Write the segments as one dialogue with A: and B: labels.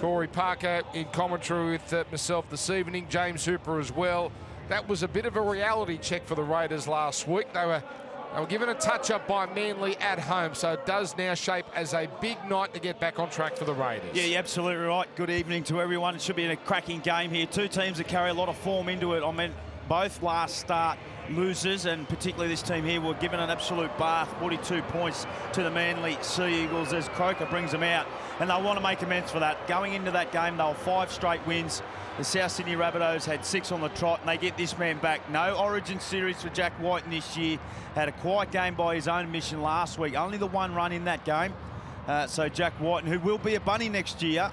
A: Corey Parker in commentary with myself this evening, James Hooper as well. That was a bit of a reality check for the Raiders last week. They were given a touch-up by Manly at home, so it does now shape as a big night to get back on track for the Raiders.
B: Yeah, you're absolutely right. Good evening to everyone. It should be a cracking game here. Two teams that carry a lot of form into it. I mean, both last start losers, and particularly this team here were given an absolute bath, 42 points to the Manly Sea Eagles as Croker brings them out, and they'll want to make amends for that. Going into that game, they were 5 straight wins. The South Sydney Rabbitohs had 6 on the trot, and they get this man back. No Origin series for Jack White this year. Had a quiet game by his own admission last week. Only the 1 run in that game. So Jack White, who will be a bunny next year,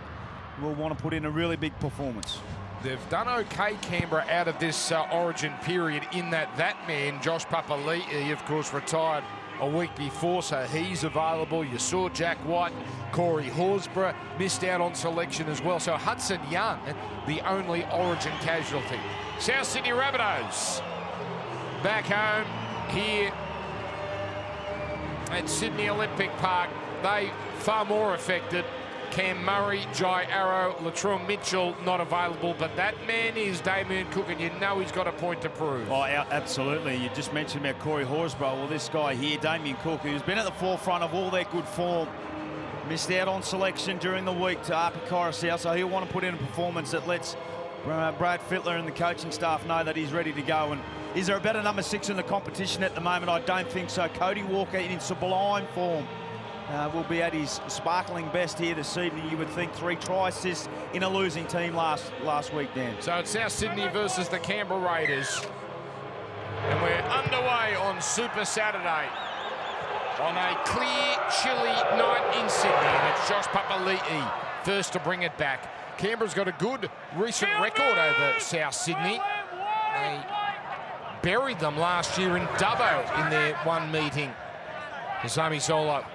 B: will want to put in a really big performance.
A: They've done okay, Canberra, out of this Origin period in that man, Josh Papali'i, of course, retired a week before, so he's available. You saw Jack White, Corey Horsburgh missed out on selection as well. So Hudson Young, the only Origin casualty. South Sydney Rabbitohs back home here at Sydney Olympic Park. They far more affected. Cam Murray, Jai Arrow, Latrell Mitchell not available, but that man is Damien Cook, and you know he's got a point to prove. Oh,
B: absolutely. You just mentioned about Corey Horsburgh. Well, this guy here, Damien Cook, who's been at the forefront of all their good form, missed out on selection during the week to Arpi Coruscant, so he'll want to put in a performance that lets Brad Fittler and the coaching staff know that he's ready to go. And is there a better number 6 in the competition at the moment? I don't think so. Cody Walker in sublime form. Will be at his sparkling best here this evening. You would think 3 try assists in a losing team last week, Dan.
A: So it's South Sydney versus the Canberra Raiders. And we're underway on Super Saturday on a clear, chilly night in Sydney. And it's Josh Papali'i first to bring it back. Canberra's got a good recent record over South Sydney. They buried them last year in Dubbo in their one meeting. Pasami Solo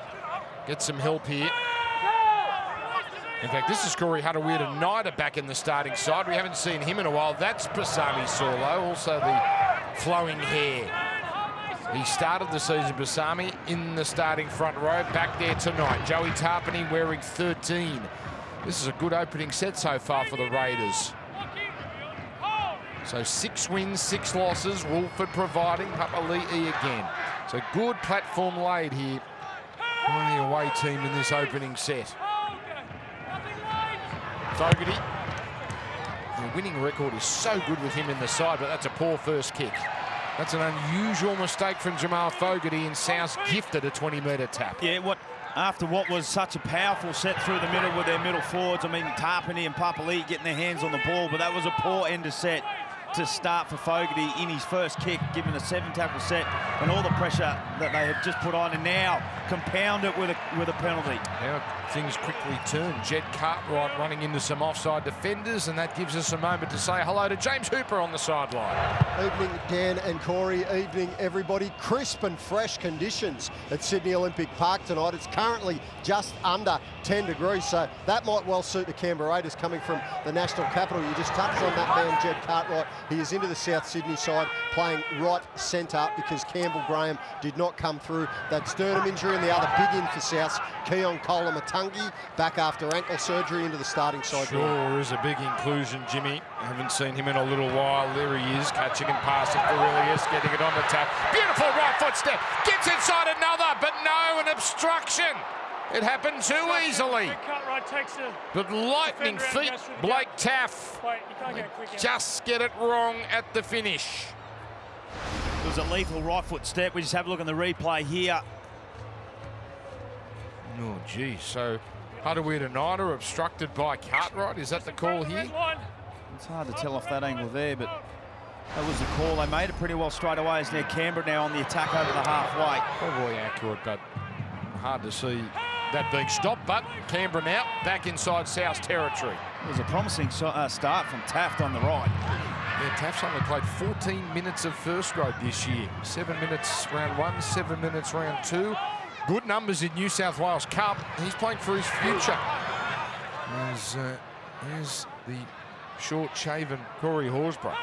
A: gets some help here. In fact, this is Corey Harawira-Naidoo back in the starting side. We haven't seen him in a while. That's Pasami Solo, also the flowing hair. He started the season, Pasami, in the starting front row, back there tonight. Joey Tarpany wearing 13. This is a good opening set so far for the Raiders. So 6 wins, 6 losses. Wolford providing, Papali'i again. So good platform laid here by the away team in this opening set. Fogarty. The winning record is so good with him in the side, but that's a poor first kick. That's an unusual mistake from Jamal Fogarty, and South's gifted a 20-metre tap.
B: Yeah, after what was such a powerful set through the middle with their middle forwards, I mean, Tarpany and Papali'i getting their hands on the ball, but that was a poor end of set to start for Fogarty in his first kick, given a 7-tackle set and all the pressure that they have just put on, and now compound it with a penalty.
A: Now things quickly turn. Jed Cartwright running into some offside defenders, and that gives us a moment to say hello to James Hooper on the sideline.
C: Evening, Dan and Corey. Evening, everybody. Crisp and fresh conditions at Sydney Olympic Park tonight. It's currently just under 10 degrees, so that might well suit the Canberra Raiders coming from the national capital. You just touched on that man, Jed Cartwright. He is into the South Sydney side, playing right centre because Campbell Graham did not come through that sternum injury. And the other big in for Souths, Keon Koloamatangi, back after ankle surgery into the starting side.
A: Sure is a big inclusion, Jimmy. I haven't seen him in a little while. There he is, catching and passing for Willius, getting it on the tap. Beautiful right foot step, gets inside another, but no, an obstruction. It happened too easily. But lightning feet, Blake Taff. Just get it wrong at the finish.
B: It was a lethal right foot step. We just have a look at the replay here.
A: Oh, gee. So Harawira-Naidoo obstructed by Cartwright. Is that the call here?
B: It's hard to tell off that angle there, but that was the call. They made it pretty well straight away as they're Canberra now on the attack over the halfway.
A: Probably accurate, but hard to see that being stopped. But Canberra now back inside South's territory.
B: It was a promising start from Taft on the right.
A: Yeah, Taft's only played 14 minutes of first grade this year. 7 minutes round 1, 7 minutes round 2. Good numbers in New South Wales Cup. He's playing for his future. There's the short-shaven Corey Horsburgh.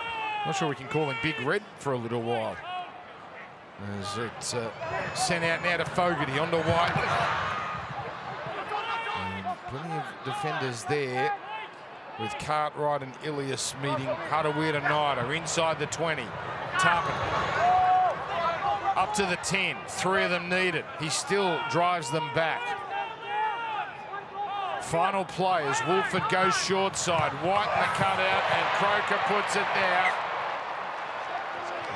A: Not sure we can call him Big Red for a little while. As it's sent out now to Fogarty onto White. Plenty of defenders there with Cartwright and Ilias meeting. Harawira-Naida inside the 20. Tarpon up to the 10. 3 of them needed. He still drives them back. Final play as Wolford goes short side. White in the cutout and Croker puts it down.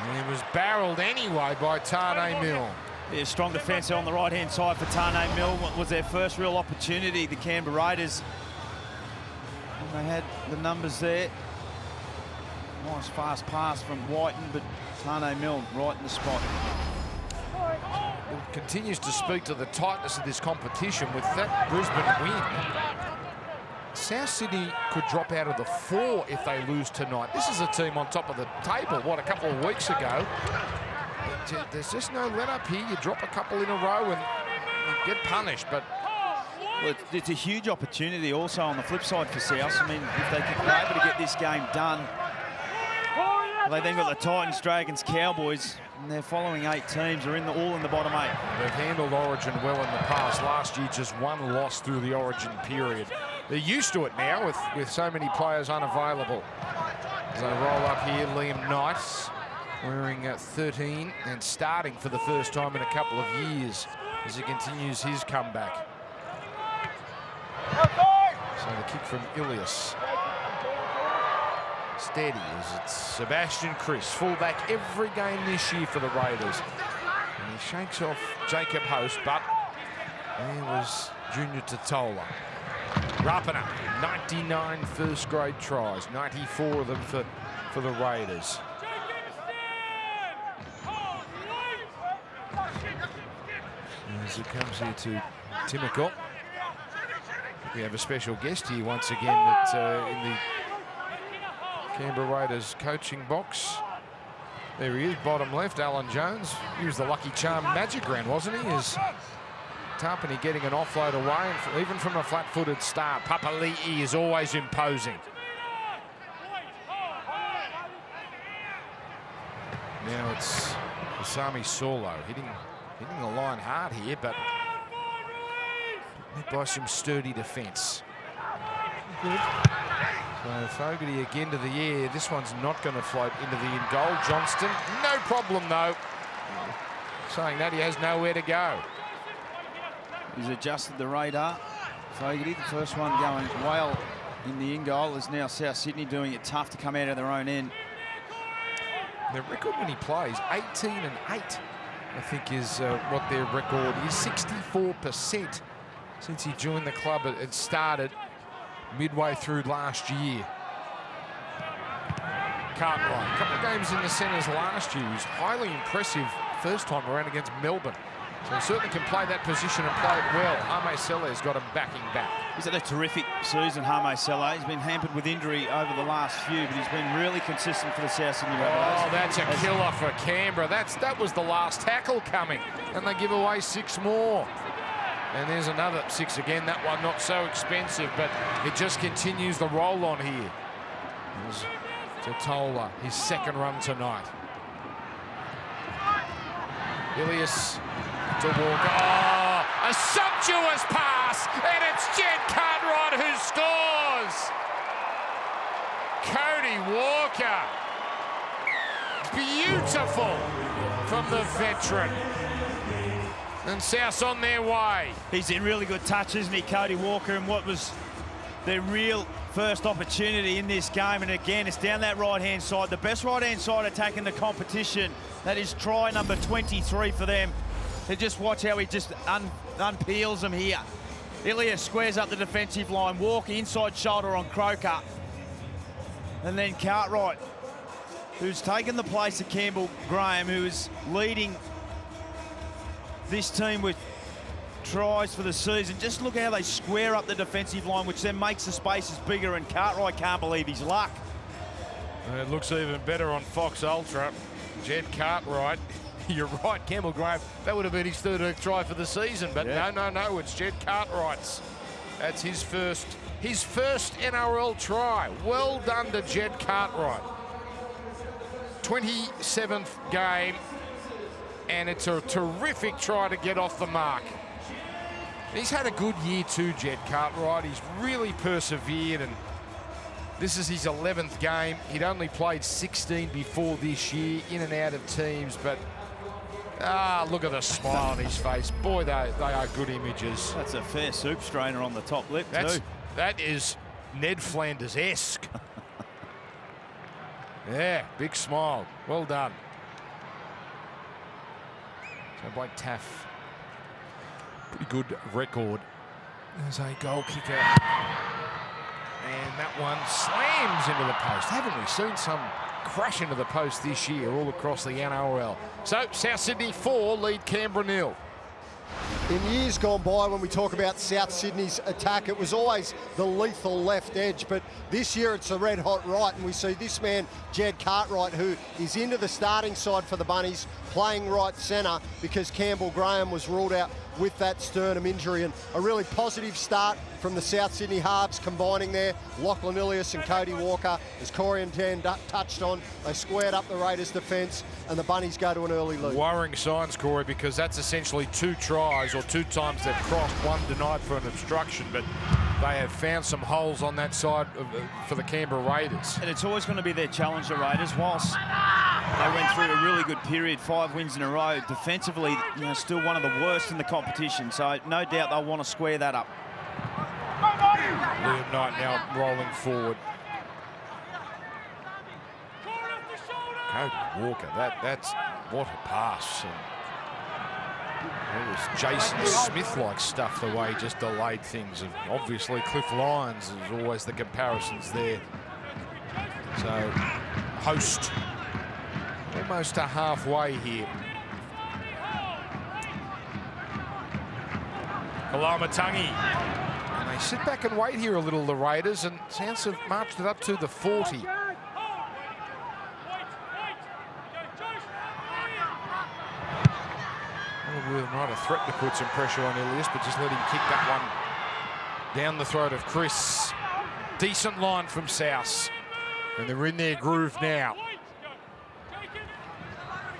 A: And it was barreled anyway by Tane Milne.
B: Yeah, strong defence on the right-hand side for Tane Milne. Was their first real opportunity, the Canberra Raiders. And they had the numbers there. Nice fast pass from Whiten, but Tane Milne right in the spot.
A: It continues to speak to the tightness of this competition. With that Brisbane win, South Sydney could drop out of the 4 if they lose tonight. This is a team on top of the table, what, a couple of weeks ago. There's just no let-up here. You drop a couple in a row and you get punished, but...
B: Well, it's a huge opportunity also on the flip side for South. I mean, if they can be able to get this game done, they then got the Titans, Dragons, Cowboys, and their following 8 teams are all in the bottom 8.
A: They've handled Origin well in the past. Last year, just 1 loss through the Origin period. They're used to it now with so many players unavailable. As they roll up here, Liam Knight wearing 13 and starting for the first time in a couple of years as he continues his comeback. So the kick from Ilias. Steady as it's Sebastian Chris, fullback every game this year for the Raiders. And he shakes off Jacob Host, but there was Junior Totola. Rapana, 99 first grade tries, 94 of them for the Raiders. As it comes here to Timoko. We have a special guest here once again in the Canberra Raiders coaching box. There he is, bottom left, Alan Jones. He was the lucky charm magic round, wasn't he? As Tarpany getting an offload away, and even from a flat-footed start. Papali'i is always imposing. Now it's Asami Solo hitting the line hard here, but hit by some sturdy defence. So Fogarty again to the air. This one's not going to float into the in goal. Johnston, no problem though. Saying that he has nowhere to go.
B: He's adjusted the radar. Fogarty, the first one going well in the in goal, is now South Sydney doing it tough to come out of their own end.
A: Their record when he plays, 18 and 8, I think is what their record is. 64% since he joined the club. It started midway through last year. Cartwright, a couple of games in the centres last year. He was highly impressive first time around against Melbourne. So he certainly can play that position and play it well. Hame Sele's got him backing back.
B: He's had a terrific season, Hame Sele. He's been hampered with injury over the last few, but he's been really consistent for the South Sydney Rabbitohs.
A: Oh, that's a killer for Canberra. That was the last tackle coming, and they give away 6 more. And there's another 6 again. That one not so expensive, but it just continues the roll on here. There's Totola, his second run tonight. Ilias to walk. Oh, a sumptuous pass, and it's Jed Cartwright who scores. Cody Walker. Beautiful from the veteran. And South's on their way.
B: He's in really good touch, isn't he, Cody Walker, and what was their real first opportunity in this game. And again, it's down that right-hand side. The best right-hand side attacking the competition. That is try number 23 for them. And just watch how he just unpeels them here. Ilias squares up the defensive line. Walker inside shoulder on Croker. And then Cartwright, who's taken the place of Campbell Graham, who is leading this team with tries for the season. Just look how they square up the defensive line, which then makes the spaces bigger, and Cartwright can't believe his luck.
A: And it looks even better on Fox Ultra. Jed Cartwright, you're right, Campbell Graham, that would have been his 3rd try for the season, but yeah. No, it's Jed Cartwright's. That's his first NRL try. Well done to Jed Cartwright. 27th game, and it's a terrific try to get off the mark. He's had a good year too, Jed Cartwright. He's really persevered, and this is his 11th game. He'd only played 16 before this year, in and out of teams, but look at the smile on his face. Boy, they are good images.
B: That's a fair soup strainer on the top lip too.
A: That is Ned Flanders-esque. Yeah, big smile. Well done. So Blake Taff, pretty good record as a goal kicker. And that one slams into the post. Haven't we seen some crash into the post this year all across the NRL? So South Sydney 4 lead Canberra 0.
C: In years gone by, when we talk about South Sydney's attack, it was always the lethal left edge, but this year it's the red hot right, and we see this man, Jed Cartwright, who is into the starting side for the Bunnies, playing right centre because Campbell Graham was ruled out with that sternum injury. And a really positive start from the South Sydney halves combining there. Lachlan Ilias and Cody Walker, as Corey and Dan touched on, they squared up the Raiders' defence and the Bunnies go to an early lead.
A: Worrying signs, Corey, because that's essentially 2 tries, or 2 times they've crossed, 1 denied for an obstruction, but they have found some holes on that side for the Canberra Raiders.
B: And it's always going to be their challenge, the Raiders. Whilst they went through a really good period, 5 wins in a row, defensively, still one of the worst in the competition. So no doubt they'll want to square that up.
A: Liam Knight now rolling forward. Cody Walker, that's what a pass. It was Jason Smith-like stuff, the way he just delayed things. And obviously Cliff Lyons is always the comparisons there. So host almost to halfway here. Kalamatangi. And they sit back and wait here a little, the Raiders, and Souths have marched it up to the 40. Will might have threatened to put some pressure on Ilias, but just let him kick that one down the throat of Chris. Decent line from South, and they're in their groove now.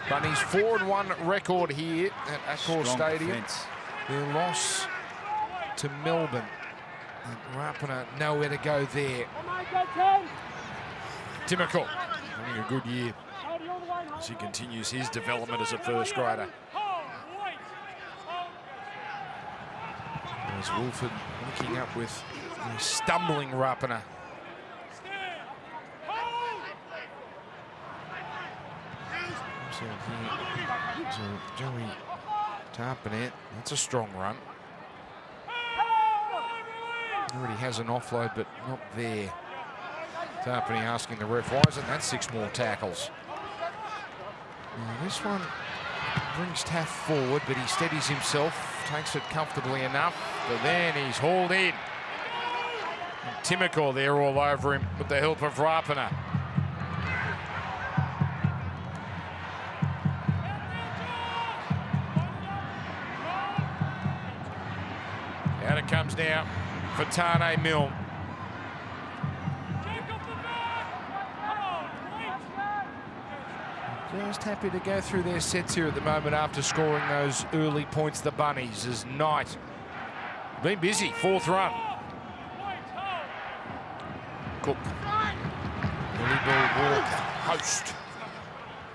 A: Bunnies 4-1 record here at Accor Stadium.
B: Defense.
A: Their loss to Melbourne. And Rapana nowhere to go there. Timokal having a good year as he continues his development as a first grader. As Wolford linking up with a stumbling Rapana. So Joey Tarpanet, that's a strong run. Already has an offload, but not there. Tarpanet asking the ref, why isn't that 6 more tackles? Now this one brings Taff forward, but he steadies himself, takes it comfortably enough, but then he's hauled in. Timokal there all over him with the help of Rapana. Out it comes now for Tane Milne. Just happy to go through their sets here at the moment after scoring those early points, the Bunnies, as Knight been busy, 4th run. Cook. Early ball walk, host.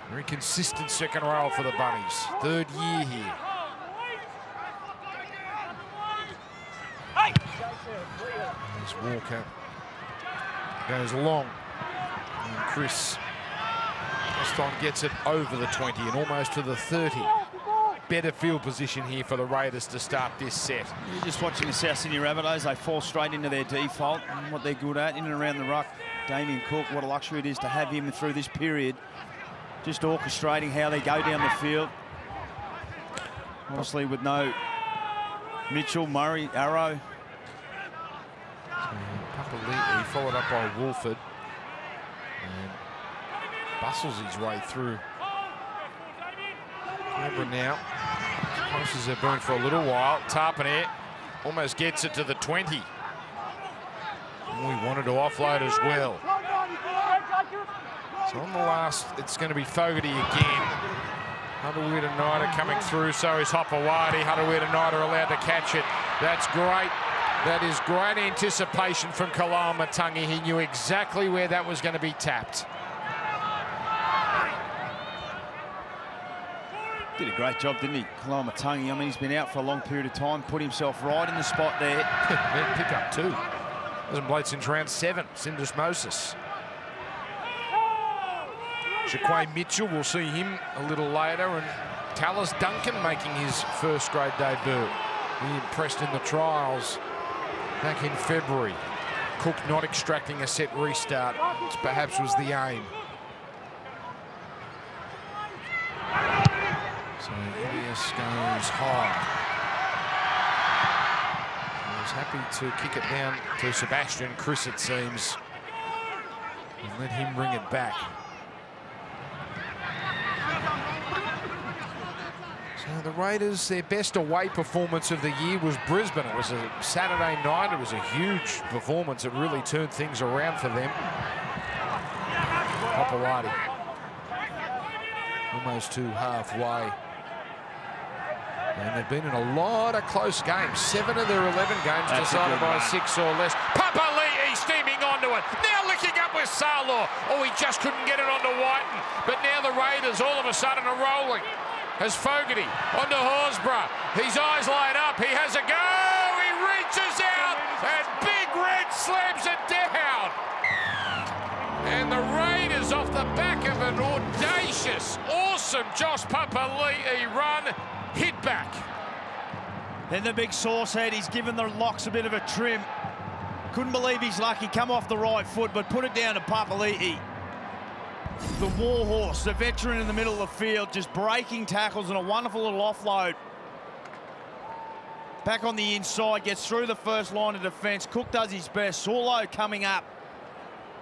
A: Very consistent second row for the Bunnies. 3rd year here. As Walker goes long. And Chris this time gets it over the 20 and almost to the 30. Better field position here for the Raiders to start this set.
B: You're just watching the South Sydney Rabbitohs. They fall straight into their default and what they're good at, in and around the ruck. Damien Cook, what a luxury it is to have him through this period. Just orchestrating how they go down the field. Honestly, with no Mitchell, Murray, Arrow.
A: Papali'i followed up by Wolford. And bustles his way through. Canberra now. Close have been for a little while. Tarpanet almost gets it to the 20. And we wanted to offload as well. So on the last, it's going to be Fogarty again. Hunter-Weird-Nida coming through, so is Hopewadi. Hunter-Weird-Nida allowed to catch it. That's great. That is great anticipation from Kalamatangi. He knew exactly where that was going to be tapped.
B: Did a great job, didn't he, Kalamatangi? I mean, he's been out for a long period of time, put himself right in the spot there.
A: Pick up too. Hasn't played since round 7, syndesmosis. Shaquay Mitchell, we'll see him a little later, and Tallis Duncan making his first grade debut. He impressed in the trials back in February. Cook not extracting a set restart, which perhaps was the aim. So Ilias goes high. He was happy to kick it down to Sebastian Chris, it seems, and let him bring it back. So the Raiders, their best away performance of the year was Brisbane. It was a Saturday night. It was a huge performance. It really turned things around for them. Hopoate almost to halfway. And they've been in a lot of close games. 7 of their 11 games decided by 6 or less. Papali'i steaming onto it. Now licking up with Sarlaw. Oh, he just couldn't get it onto Whiten. But now the Raiders all of a sudden are rolling. As Fogarty onto Horsburgh. His eyes light up. He has a go. He reaches out. And Big Red slams it down. And the Raiders, off the back of an audacious, awesome Josh Papali'i run, hit back.
B: Then the big sauce head, he's given the locks a bit of a trim. Couldn't believe he's lucky, come off the right foot, but put it down to Papali'i. The warhorse, the veteran in the middle of the field, just breaking tackles and a wonderful little offload. Back on the inside, gets through the first line of defence. Cook does his best. Saulo coming up.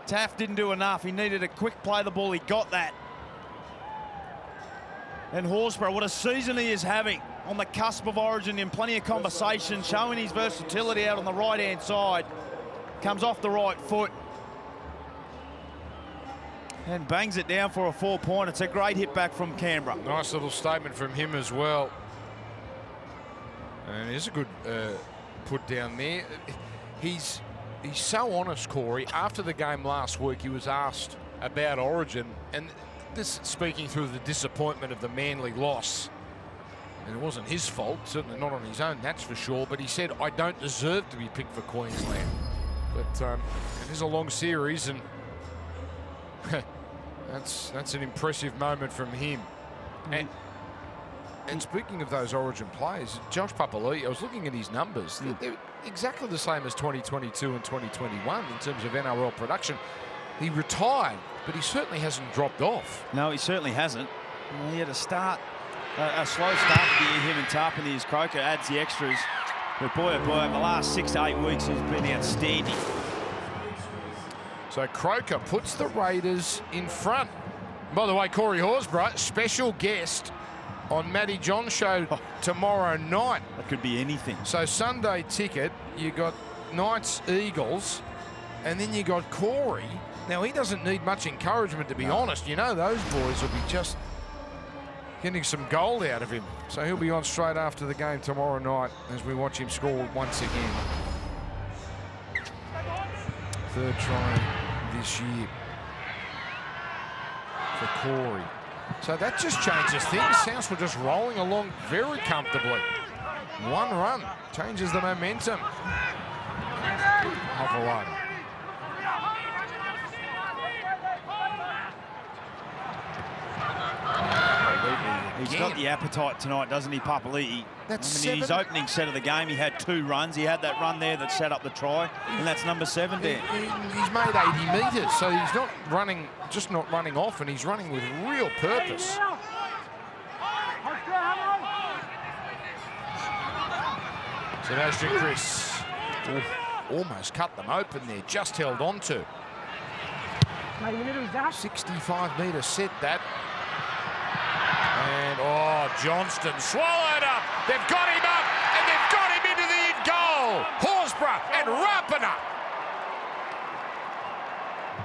B: Taft didn't do enough. He needed a quick play the ball. He got that. And Horsburgh, what a season he is having on the cusp of origin, in plenty of conversation, showing his versatility out on the right-hand side. Comes off the right foot. And bangs it down for a 4-point. It's a great hit back from Canberra.
A: Nice little statement from him as well. And it's a good put down there. He's so honest, Corey. After the game last week, he was asked about Origin, and this speaking through the disappointment of the Manly loss. And it wasn't his fault, certainly not on his own, that's for sure. But he said, I don't deserve to be picked for Queensland. But it is a long series, and that's an impressive moment from him. And speaking of those Origin players, Josh Papali'i, I was looking at his numbers. They're exactly the same as 2022 and 2021 in terms of NRL production. He retired, but he certainly hasn't dropped off.
B: No, he certainly hasn't. He had a slow start to the year, him and Tarpany as Croker adds the extras. But boy, oh boy, in the last 6 to 8 weeks, he's been outstanding.
A: So Croker puts the Raiders in front. By the way, Corey Horsburgh, special guest on Matty John's show tomorrow night.
B: That could be anything.
A: So Sunday ticket, you got Knights, Eagles, and then you got Corey. Now, he doesn't need much encouragement, to be honest. You know those boys will be just getting some gold out of him. So he'll be on straight after the game tomorrow night as we watch him score once again. 3rd try this year for Corey. So that just changes things. South were just rolling along very comfortably. 1 run changes the momentum. Hopoate.
B: He's got the appetite tonight, doesn't he, Papali'i? In his opening set of the game, he had 2 runs. He had that run there that set up the try, and that's number 7 there.
A: He's made 80 metres, so he's not running, just not running off, and he's running with real purpose. Sebastian Chris almost cut them open there, just held on to. 65-metre set that. And, Johnston swallowed up. They've got him up, and they've got him into the in-goal. Horsburgh and Rapana.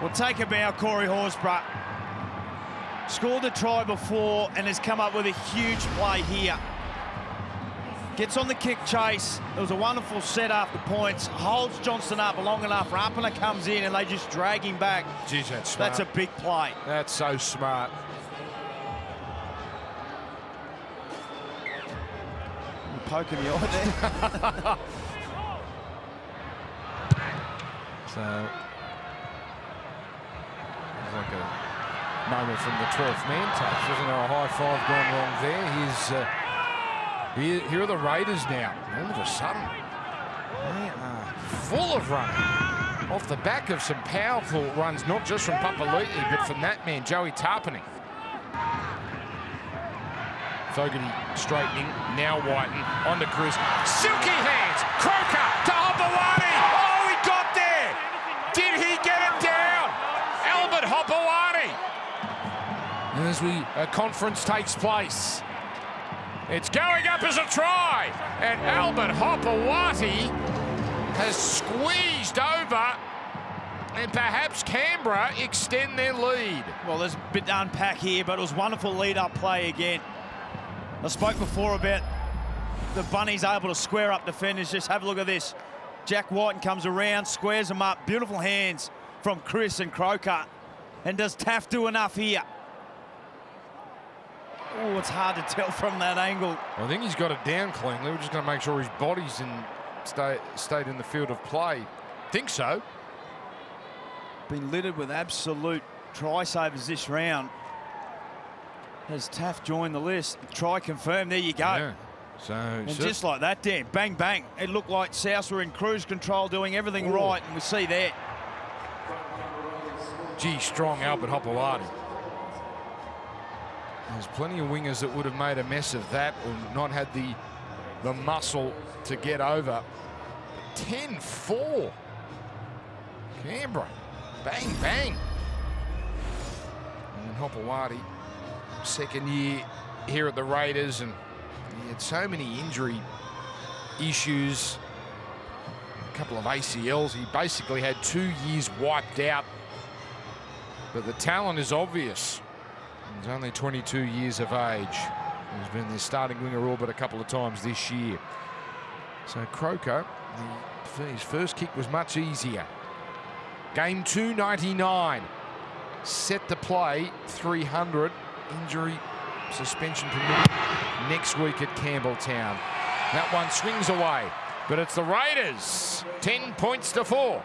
B: Well, take a bow, Corey Horsburgh. Scored the try before and has come up with a huge play here. Gets on the kick chase. It was a wonderful set after points. Holds Johnston up long enough. Rapana comes in and they just drag him back.
A: Geez, that's smart.
B: That's a big play.
A: That's so smart.
B: Poking the eye there.
A: So, it's like a moment from the 12th man touch. Isn't there a high five gone wrong there? Here are the Raiders now. All of a sudden, they are full of running. Off the back of some powerful runs, not just from Papali'i, but from that man, Joey Tarpany. Fogarty straightening, now Whiten, on to Cruz. Silky hands, Croker to Hopewadi. Oh, he got there. Did he get it down? Albert Hopewadi. As a conference takes place. It's going up as a try. And Albert Hopewadi has squeezed over. And perhaps Canberra extend their lead.
B: Well, there's a bit to unpack here, but it was wonderful lead-up play again. I spoke before about the Bunnies able to square up defenders. Just have a look at this. Jack Whiten comes around, squares them up. Beautiful hands from Chris and Croker. And does Taff do enough here? Oh, it's hard to tell from that angle.
A: I think he's got it down cleanly. We're just going to make sure his body's stayed in the field of play. Think so.
B: Been littered with absolute try savers this round. Has Taff joined the list? Try confirmed. There you go.
A: Yeah. So
B: and just like that, Dan, bang, bang. It looked like South were in cruise control, doing everything right, and we see that.
A: Gee, strong Albert Hopewadi. There's plenty of wingers that would have made a mess of that or not had the muscle to get over. 10-4. Canberra. Bang, bang. And Hopewadi, second year here at the Raiders, and he had so many injury issues, a couple of ACLs. He basically had 2 years wiped out. But the talent is obvious. He's only 22 years of age. He's been the starting winger all but a couple of times this year. So Croker, his first kick was much easier. Game 299. Set to play 300. Injury suspension permitted next week at Campbelltown. That one swings away, but it's the Raiders. 10 points to 4.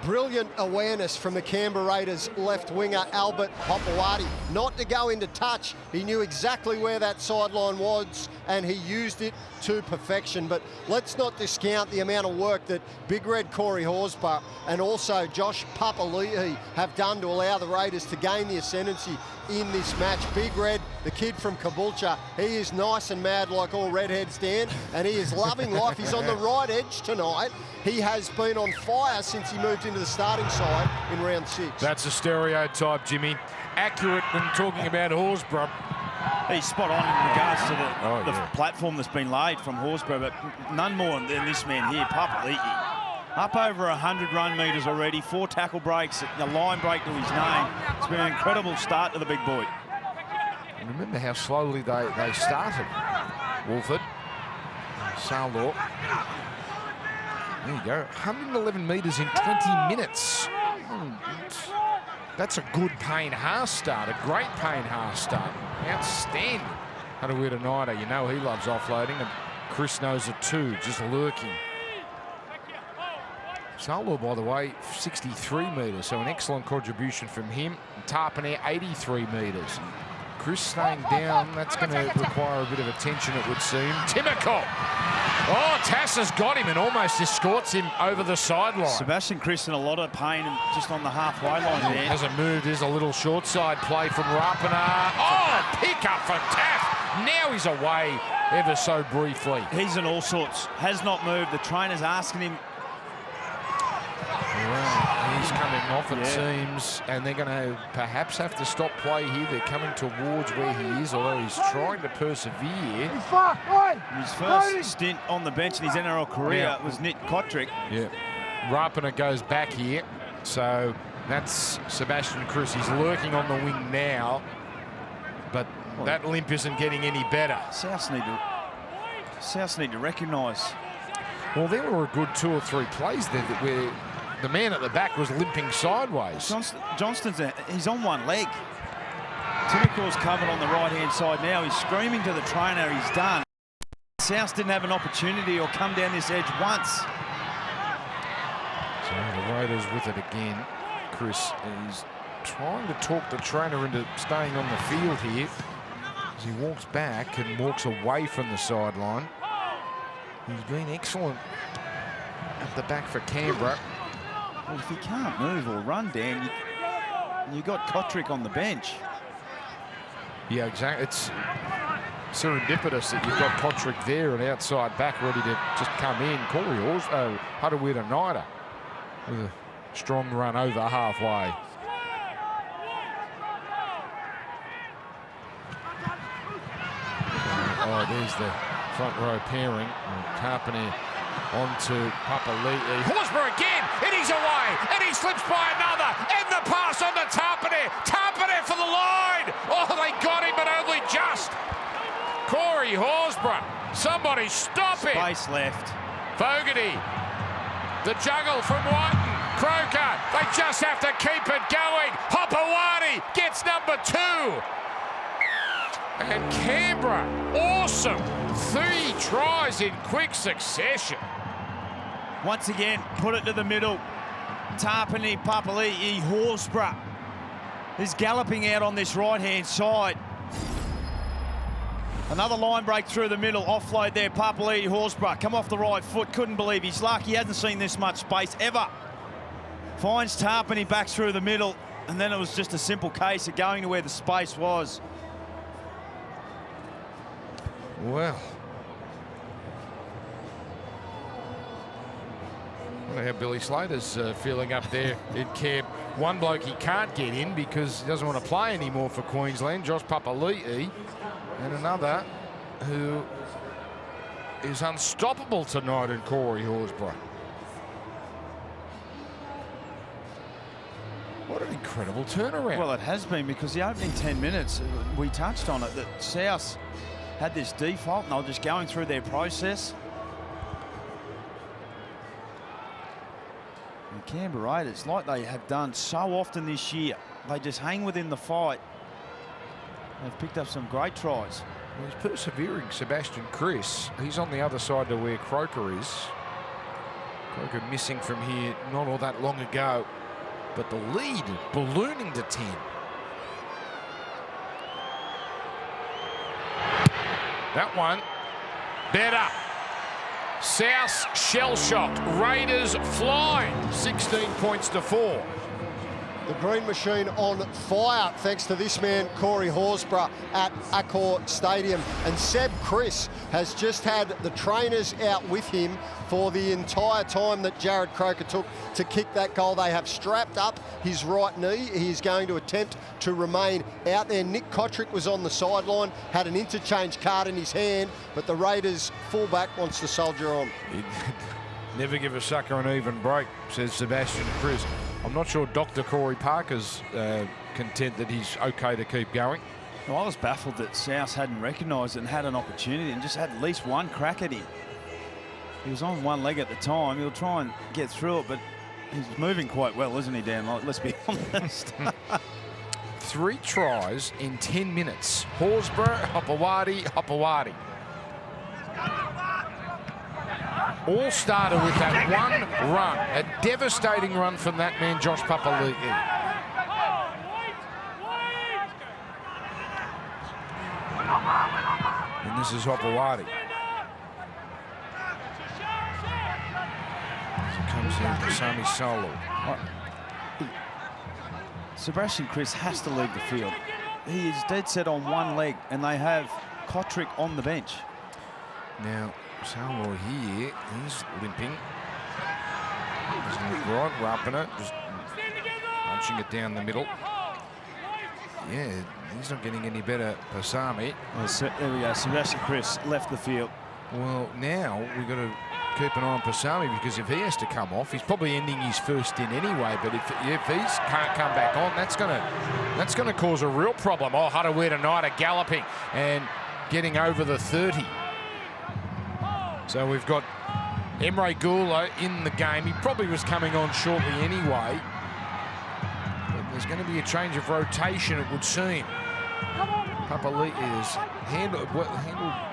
C: Brilliant awareness from the Canberra Raiders left winger Albert Hopewadi. Not to go into touch. He knew exactly where that sideline was and he used it to perfection. But let's not discount the amount of work that Big Red Corey Horsburgh and also Josh Papali'i have done to allow the Raiders to gain the ascendancy in this match. Big Red, the kid from Caboolture, he is nice and mad like all redheads, Dan, and he is loving life. He's on the right edge tonight. He has been on fire since he moved into the starting side in round 6.
A: That's a stereotype, Jimmy. Accurate when talking about Horsburgh.
B: He's spot on in regards to the platform that's been laid from Horsburgh, but none more than this man here, Papali'i. Up over 100 run metres already, 4 tackle breaks, a line break to his name. It's been an incredible start to the big boy.
A: And remember how slowly they started. Wolford, Saldor. There you go, 111 metres in 20 minutes. That's a good Payne-Haas start, a great Payne-Haas start. Outstanding. Harawira-Naida, you know he loves offloading, and Chris knows it too, just lurking. Saldor, by the way, 63 metres, so an excellent contribution from him. Tarpany, 83 metres. Chris staying down, that's going to require a bit of attention, it would seem. Timoko. Oh, Tass has got him and almost escorts him over the sideline.
B: Sebastian Chris in a lot of pain just on the halfway line there.
A: Hasn't moved. There's a little short side play from Rapana. Oh, pick up from Taff. Now he's away ever so briefly.
B: He's in all sorts. Has not moved. The trainer's asking him.
A: Yeah, he's coming off, it seems, and they're going to perhaps have to stop play here. They're coming towards where he is, although he's trying to persevere.
B: His first stint on the bench in his NRL career was Nick Kotrick.
A: Yeah. Rapana goes back here, so that's Sebastian Cruz. He's lurking on the wing now, but that limp isn't getting any better.
B: Souths need to South need to recognise.
A: Well, there were a good 2 or 3 plays there where the man at the back was limping sideways.
B: Johnston's he's on one leg. Timacaw's covered on the right-hand side now. He's screaming to the trainer, he's done. South didn't have an opportunity or come down this edge once.
A: So the Raiders with it again. Chris is trying to talk the trainer into staying on the field here as he walks back and walks away from the sideline. He's been excellent at the back for Canberra.
B: Well, if you can't move or run, Dan, you got Kotrick on the bench.
A: Yeah, exactly. It's serendipitous that you've got Kotrick there and outside back ready to just come in. Corey Hudawita with a strong run over halfway. Oh, there's the front row pairing. Tarpany onto Papali'i. Horsburgh again, and he's away, and he slips by another, and the pass on to Tarpany. Tarpany for the line. Oh, they got him, but only just. Corey Horsburgh, somebody stop him.
B: Space left.
A: Fogarty, the juggle from Whiten. Croker, they just have to keep it going. Hopewadi gets number 2. And Canberra, awesome. 3 tries in quick succession.
B: Once again, put it to the middle. Tarpany, Papali'i, Horsburgh is galloping out on this right-hand side. Another line break through the middle. Offload there, Papali'i, Horsburgh. Come off the right foot. Couldn't believe his luck. He hasn't seen this much space ever. Finds Tarpany back through the middle. And then it was just a simple case of going to where the space was.
A: Well, I wonder how Billy Slater's feeling up there in camp. One bloke he can't get in because he doesn't want to play anymore for Queensland, Josh Papali'i, and another who is unstoppable tonight in Corey Horsburgh. What an incredible turnaround.
B: Well, it has been, because the opening 10 minutes, we touched on it, that South had this default and they were just going through their process. And Canberra Raiders, like they have done so often this year, they just hang within the fight. They've picked up some great tries.
A: Well, he's persevering, Sebastian Chris. He's on the other side to where Croker is. Croker missing from here not all that long ago. But the lead ballooning to 10. That one, better. South shell-shocked. Raiders flying. 16 points to 4.
C: The Green Machine on fire, thanks to this man, Corey Horsburgh, at Accor Stadium. And Seb Chris has just had the trainers out with him for the entire time that Jared Croker took to kick that goal. They have strapped up his right knee. He is going to attempt to remain out there. Nick Kotrick was on the sideline, had an interchange card in his hand, but the Raiders fullback wants to soldier on.
A: Never give a sucker an even break, says Sebastian Chris. I'm not sure Dr. Corey Parker's content that he's okay to keep going.
B: Well, I was baffled that South hadn't recognised it and had an opportunity and just had at least one crack at him. He was on one leg at the time. He'll try and get through it, but he's moving quite well, isn't he, Dan? Let's be honest.
A: 3 tries in 10 minutes. Horsburgh, Hopewadi. All started with that one run, a devastating run from that man, Josh Papali'i. And this is Hopewadi. As it comes in for Sami Solo.
B: Sebastian Chris has to leave the field. He is dead set on one leg, and they have Kotrick on the bench.
A: Now, Salmore here, he's limping. Doesn't look right, wrapping it, just punching it down the middle. Yeah, he's not getting any better, Pasami.
B: There we go, Sebastian Chris left the field.
A: Well, now we've got to keep an eye on Pasami, because if he has to come off, he's probably ending his first in anyway. But if he can't come back on, that's gonna cause a real problem. Oh, Hudawita Knight galloping and getting over the 30. So we've got Emre Gula in the game. He probably was coming on shortly anyway. But there's going to be a change of rotation, it would seem. Papali'i is handled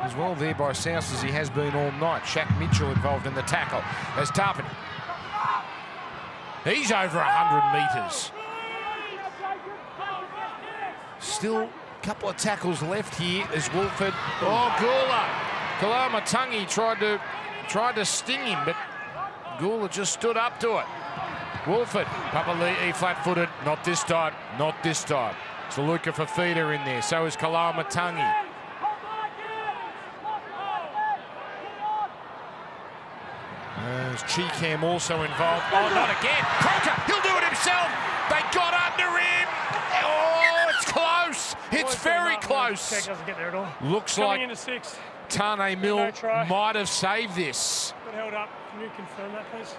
A: as well there by South as he has been all night. Shaq Mitchell involved in the tackle as Tarpany. He's over 100 metres. Still a couple of tackles left here as Wolford. Oh, Gula. Kalamatangi tried to sting him, but Gula just stood up to it. Wolford, Papali'i flat-footed. Not this time. Not this time. It's Luca Fafita in there. So is Kalamatangi. There's Cheekham also involved. Oh, not again. Croker, he'll do it himself. They got under him. Oh, it's close. It's very close.
D: Doesn't get there at all.
A: Looks
D: Coming
A: like
D: into 6.
A: Tane Mill
D: No
A: might have saved this.
D: Got held up. Can you confirm that, please?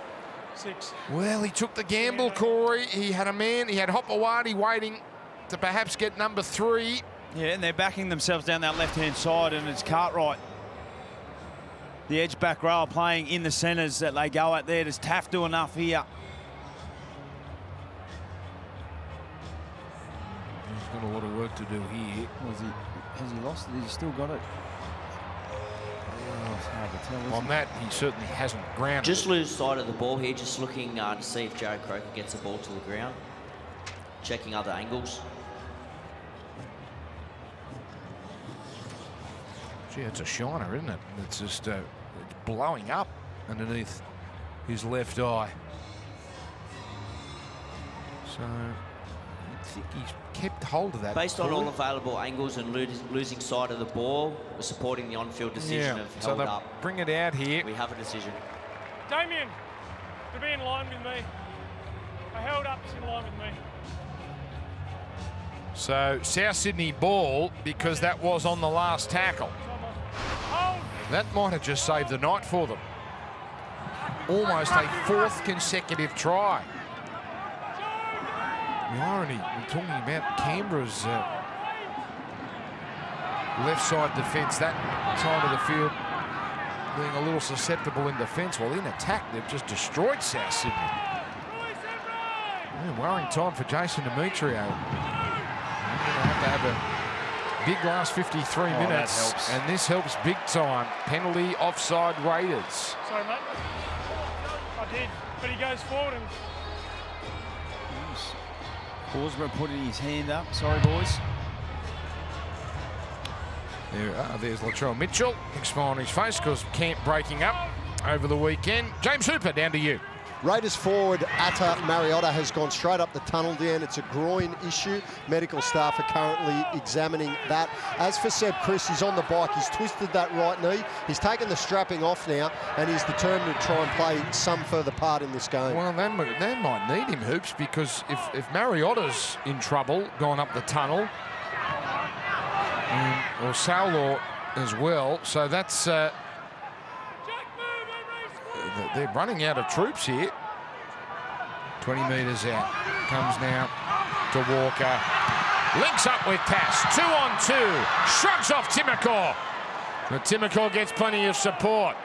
D: 6.
A: Well, he took the gamble, Corey. He had a man. He had Hopewadi waiting to perhaps get number 3.
B: Yeah, and they're backing themselves down that left-hand side, and it's Cartwright. The edge back row playing in the centres that they go at there. Does Taff do enough here?
A: He's got a lot of work to do here.
B: Has he lost it? Has he still got it? Oh, it's hard to tell,
A: On that, he certainly hasn't grounded.
E: Just lose sight of the ball here, just looking to see if Jared Croker gets the ball to the ground. Checking other angles.
A: Gee, it's a shiner, isn't it? It's just it's blowing up underneath his left eye. So I think he's kept hold of that.
E: Based on all available angles and losing sight of the ball, we're supporting the on-field decision of
A: so
E: held
A: they'll
E: up.
A: bring it out here.
E: We have a decision.
D: Damien, to be in line with me. I held up, it's in line with me.
A: So South Sydney ball, because that was on the last tackle. That might have just saved the night for them. Almost a 4th consecutive try. The irony, we're talking about Canberra's left side defence, that side of the field being a little susceptible in defence. Well, in attack, they've just destroyed South Sydney. Yeah, worrying time for Jason Demetrio. Going to have a big last 53 minutes, and this helps big time. Penalty, offside, Raiders.
D: Sorry, mate. I did, but he goes forward and...
B: Horsburgh putting his hand up. Sorry, boys.
A: There's Latrell Mitchell. Big smile on his face because camp breaking up over the weekend. James Hooper, down to you.
C: Raiders forward Atta Mariotta has gone straight up the tunnel, Dan. It's a groin issue. Medical staff are currently examining that. As for Seb Chris, he's on the bike. He's twisted that right knee. He's taken the strapping off now, and he's determined to try and play some further part in this game.
A: Well, they might need him, Hoops, because if Mariotta's in trouble going up the tunnel, or Saulor as well, so that's... they're running out of troops here. 20 metres out. Comes now to Walker. Links up with Tass. 2 on 2. Shrugs off Timokor. But Timokor gets plenty of support.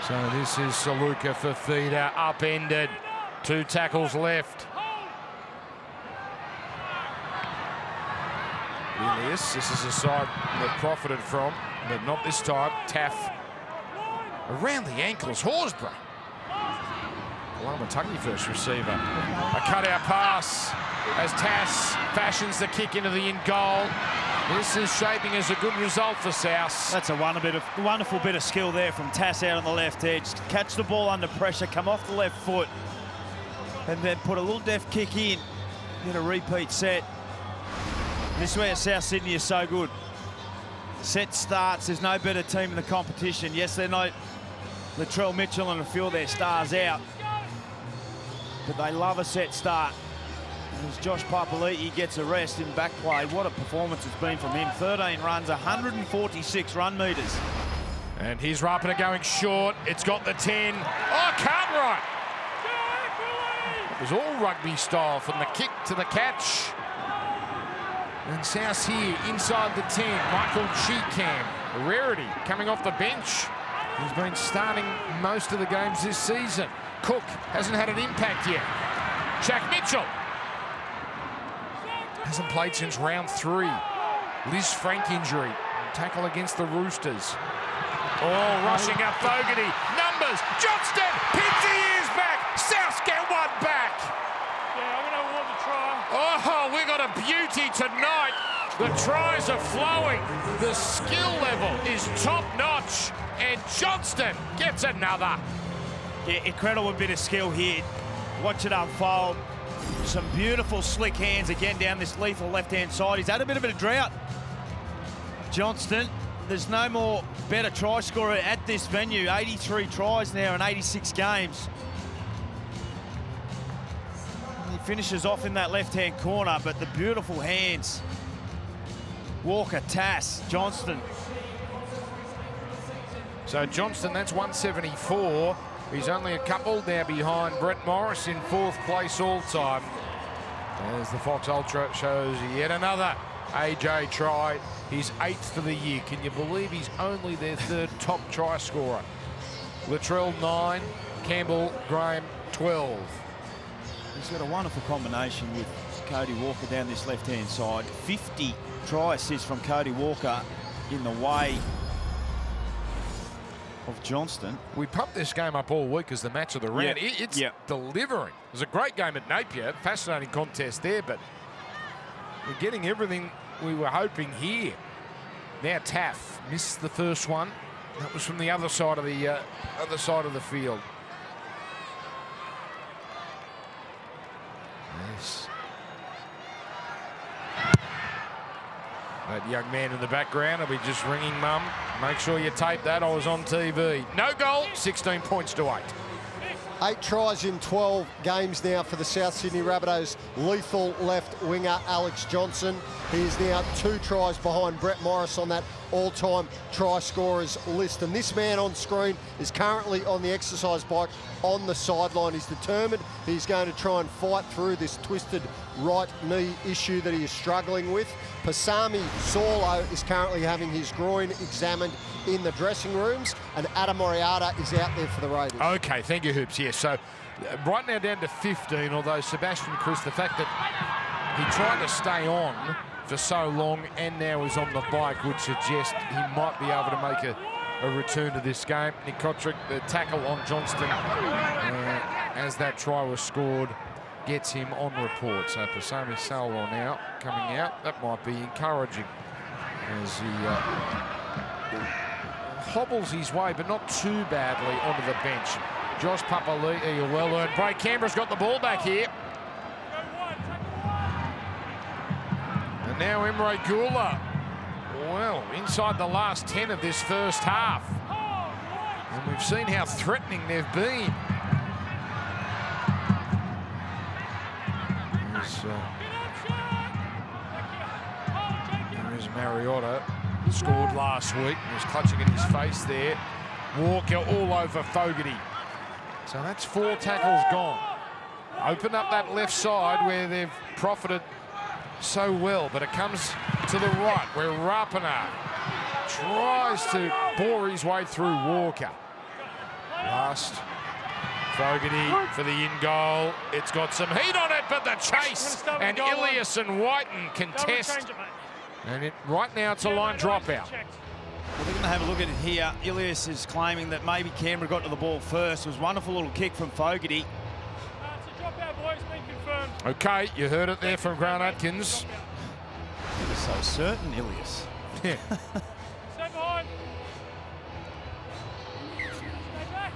A: So this is Saluka Fafita, upended. 2 tackles left. Ilias, this is a side that profited from, but not this time. Taff around the ankles. Horsburgh. Kalamatangi first receiver. A cutout pass as Tass fashions the kick into the in goal. This is shaping as a good result for South.
B: That's a wonderful bit of skill there from Tass out on the left edge. Catch the ball under pressure, come off the left foot, and then put a little deft kick in. Get a repeat set. This is where South Sydney is so good. Set starts, there's no better team in the competition. Yes, they're not Latrell Mitchell and a few of their stars out, but they love a set start. As Josh Papali'i gets a rest in back play, what a performance it's been from him. 13 runs, 146 run metres.
A: And here's Rapida going short. It's got the 10. Oh, Cartwright! It was all rugby style from the kick to the catch. And South here inside the 10. Michael Cheekham, a rarity, coming off the bench. He's been starting most of the games this season. Cook hasn't had an impact yet. Jack Mitchell hasn't played since round 3. Liz Frank injury. Tackle against the Roosters. Oh, rushing up Fogarty. Numbers. Johnston pins the ears back. South get one back.
D: Yeah, I'm going to award the try.
A: Oh, we got a beauty tonight. The tries are flowing. The skill level is top notch. And Johnston gets another.
B: Yeah, incredible bit of skill here. Watch it unfold. Some beautiful slick hands again down this lethal left-hand side. He's had a bit of a drought. Johnston, there's no more better try scorer at this venue. 83 tries now in 86 games. He finishes off in that left-hand corner, but the beautiful hands. Walker, Tass, Johnston.
A: So Johnston, that's 174. He's only a couple now behind Brett Morris in 4th place all-time. As the Fox Ultra shows yet another AJ try, his 8th for the year. Can you believe he's only their 3rd top try scorer? Latrell 9, Campbell Graham 12.
B: He's got a wonderful combination with Cody Walker down this left-hand side. 50 try assists from Cody Walker in the way of Johnston.
A: We pumped this game up all week as the match of the round. It's delivering. It was a great game at Napier. Fascinating contest there, but we're getting everything we were hoping here. Now Taff missed the first one. That was from the other side of the field. Yes. That young man in the background will be just ringing mum. Make sure you tape that. I was on TV. No goal, 16 points to 8.
C: 8 tries in 12 games now for the South Sydney Rabbitohs. Lethal left winger Alex Johnson. He is now 2 tries behind Brett Morris on that all-time try scorers list. And this man on screen is currently on the exercise bike on the sideline. He's determined he's going to try and fight through this twisted right knee issue that he is struggling with. Pasami Saulo is currently having his groin examined in the dressing rooms, and Adam Moriarta is out there for the Raiders.
A: Okay, thank you, Hoops. Yes, so right now down to 15, although Sebastian Chris, the fact that he tried to stay on for so long and now is on the bike would suggest he might be able to make a return to this game. Nick Kotrick, the tackle on Johnston, as that try was scored, gets him on report. So Pasami Saulo now coming out. That might be encouraging as he hobbles his way, but not too badly, onto the bench. Josh Papali'i, a well-earned break. Canberra's got the ball back here. And now Emre Gula, well, inside the last 10 of this first half. And we've seen how threatening they've been. There's Mariota, scored last week. He was clutching at his face there. Walker all over Fogarty. So that's 4 tackles gone. Open up that left side where they've profited so well, but it comes to the right where Rapana tries to bore his way through Walker. Last, Fogarty for the in-goal. It's got some heat on it, but the chase, and Ilias and Whiten contest. And right now it's a line dropout.
B: Well, they're going to have a look at it here. Ilias is claiming that maybe Canberra got to the ball first. It was a wonderful little kick from Fogarty.
D: It's a dropout, boys, been confirmed.
A: Okay, you heard it there from Grant Atkins.
B: He was so certain, Ilias.
A: Yeah.
D: Stay behind. Stay back.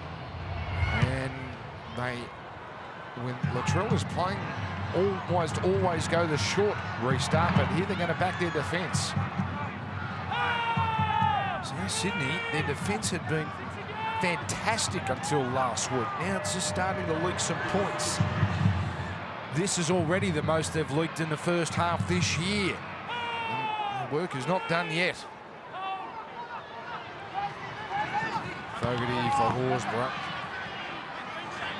A: And when Latrell was playing, almost always go the short restart, but here they're going to back their defence. South Sydney, their defence had been fantastic until last week. Now it's just starting to leak some points. This is already the most they've leaked in the first half this year. And the work is not done yet. Fogarty for Horsburgh.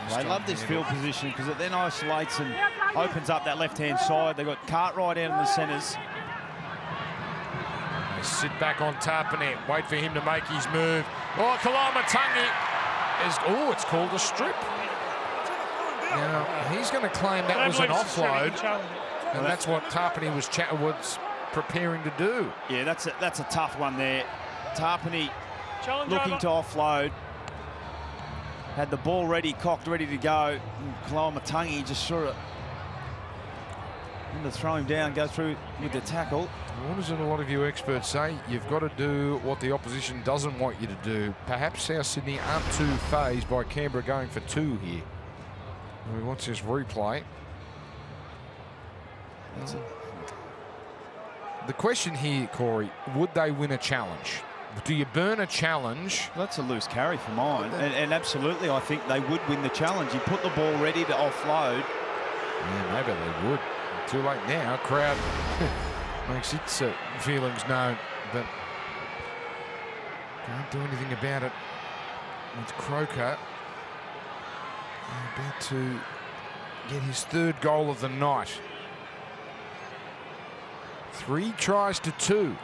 B: They love this field position because it then isolates and opens up that left-hand side. They've got Cartwright out in the centres.
A: Sit back on Tarpanet. Wait for him to make his move. Oh, Kalamatangi is... Oh, it's called a strip. Now, he's going to claim that was an offload. And that's what Tarpanet was preparing to do.
B: Yeah, that's a tough one there. Tarpanet looking to offload. Had the ball ready, cocked, ready to go. Kalamatangi just sort of to throw him down, go through with the tackle.
A: What does a lot of you experts say? You've got to do what the opposition doesn't want you to do. Perhaps South Sydney aren't too phased by Canberra going for 2 here. We watch this replay. The question here, Corey, would they win a challenge? Do you burn a challenge?
B: That's a loose carry for mine. And absolutely, I think they would win the challenge. You put the ball ready to offload.
A: Yeah, maybe they would. Too late now. Crowd makes its feelings known, but can't do anything about it. With Croker about to get his 3rd goal of the night. 3 tries to 2.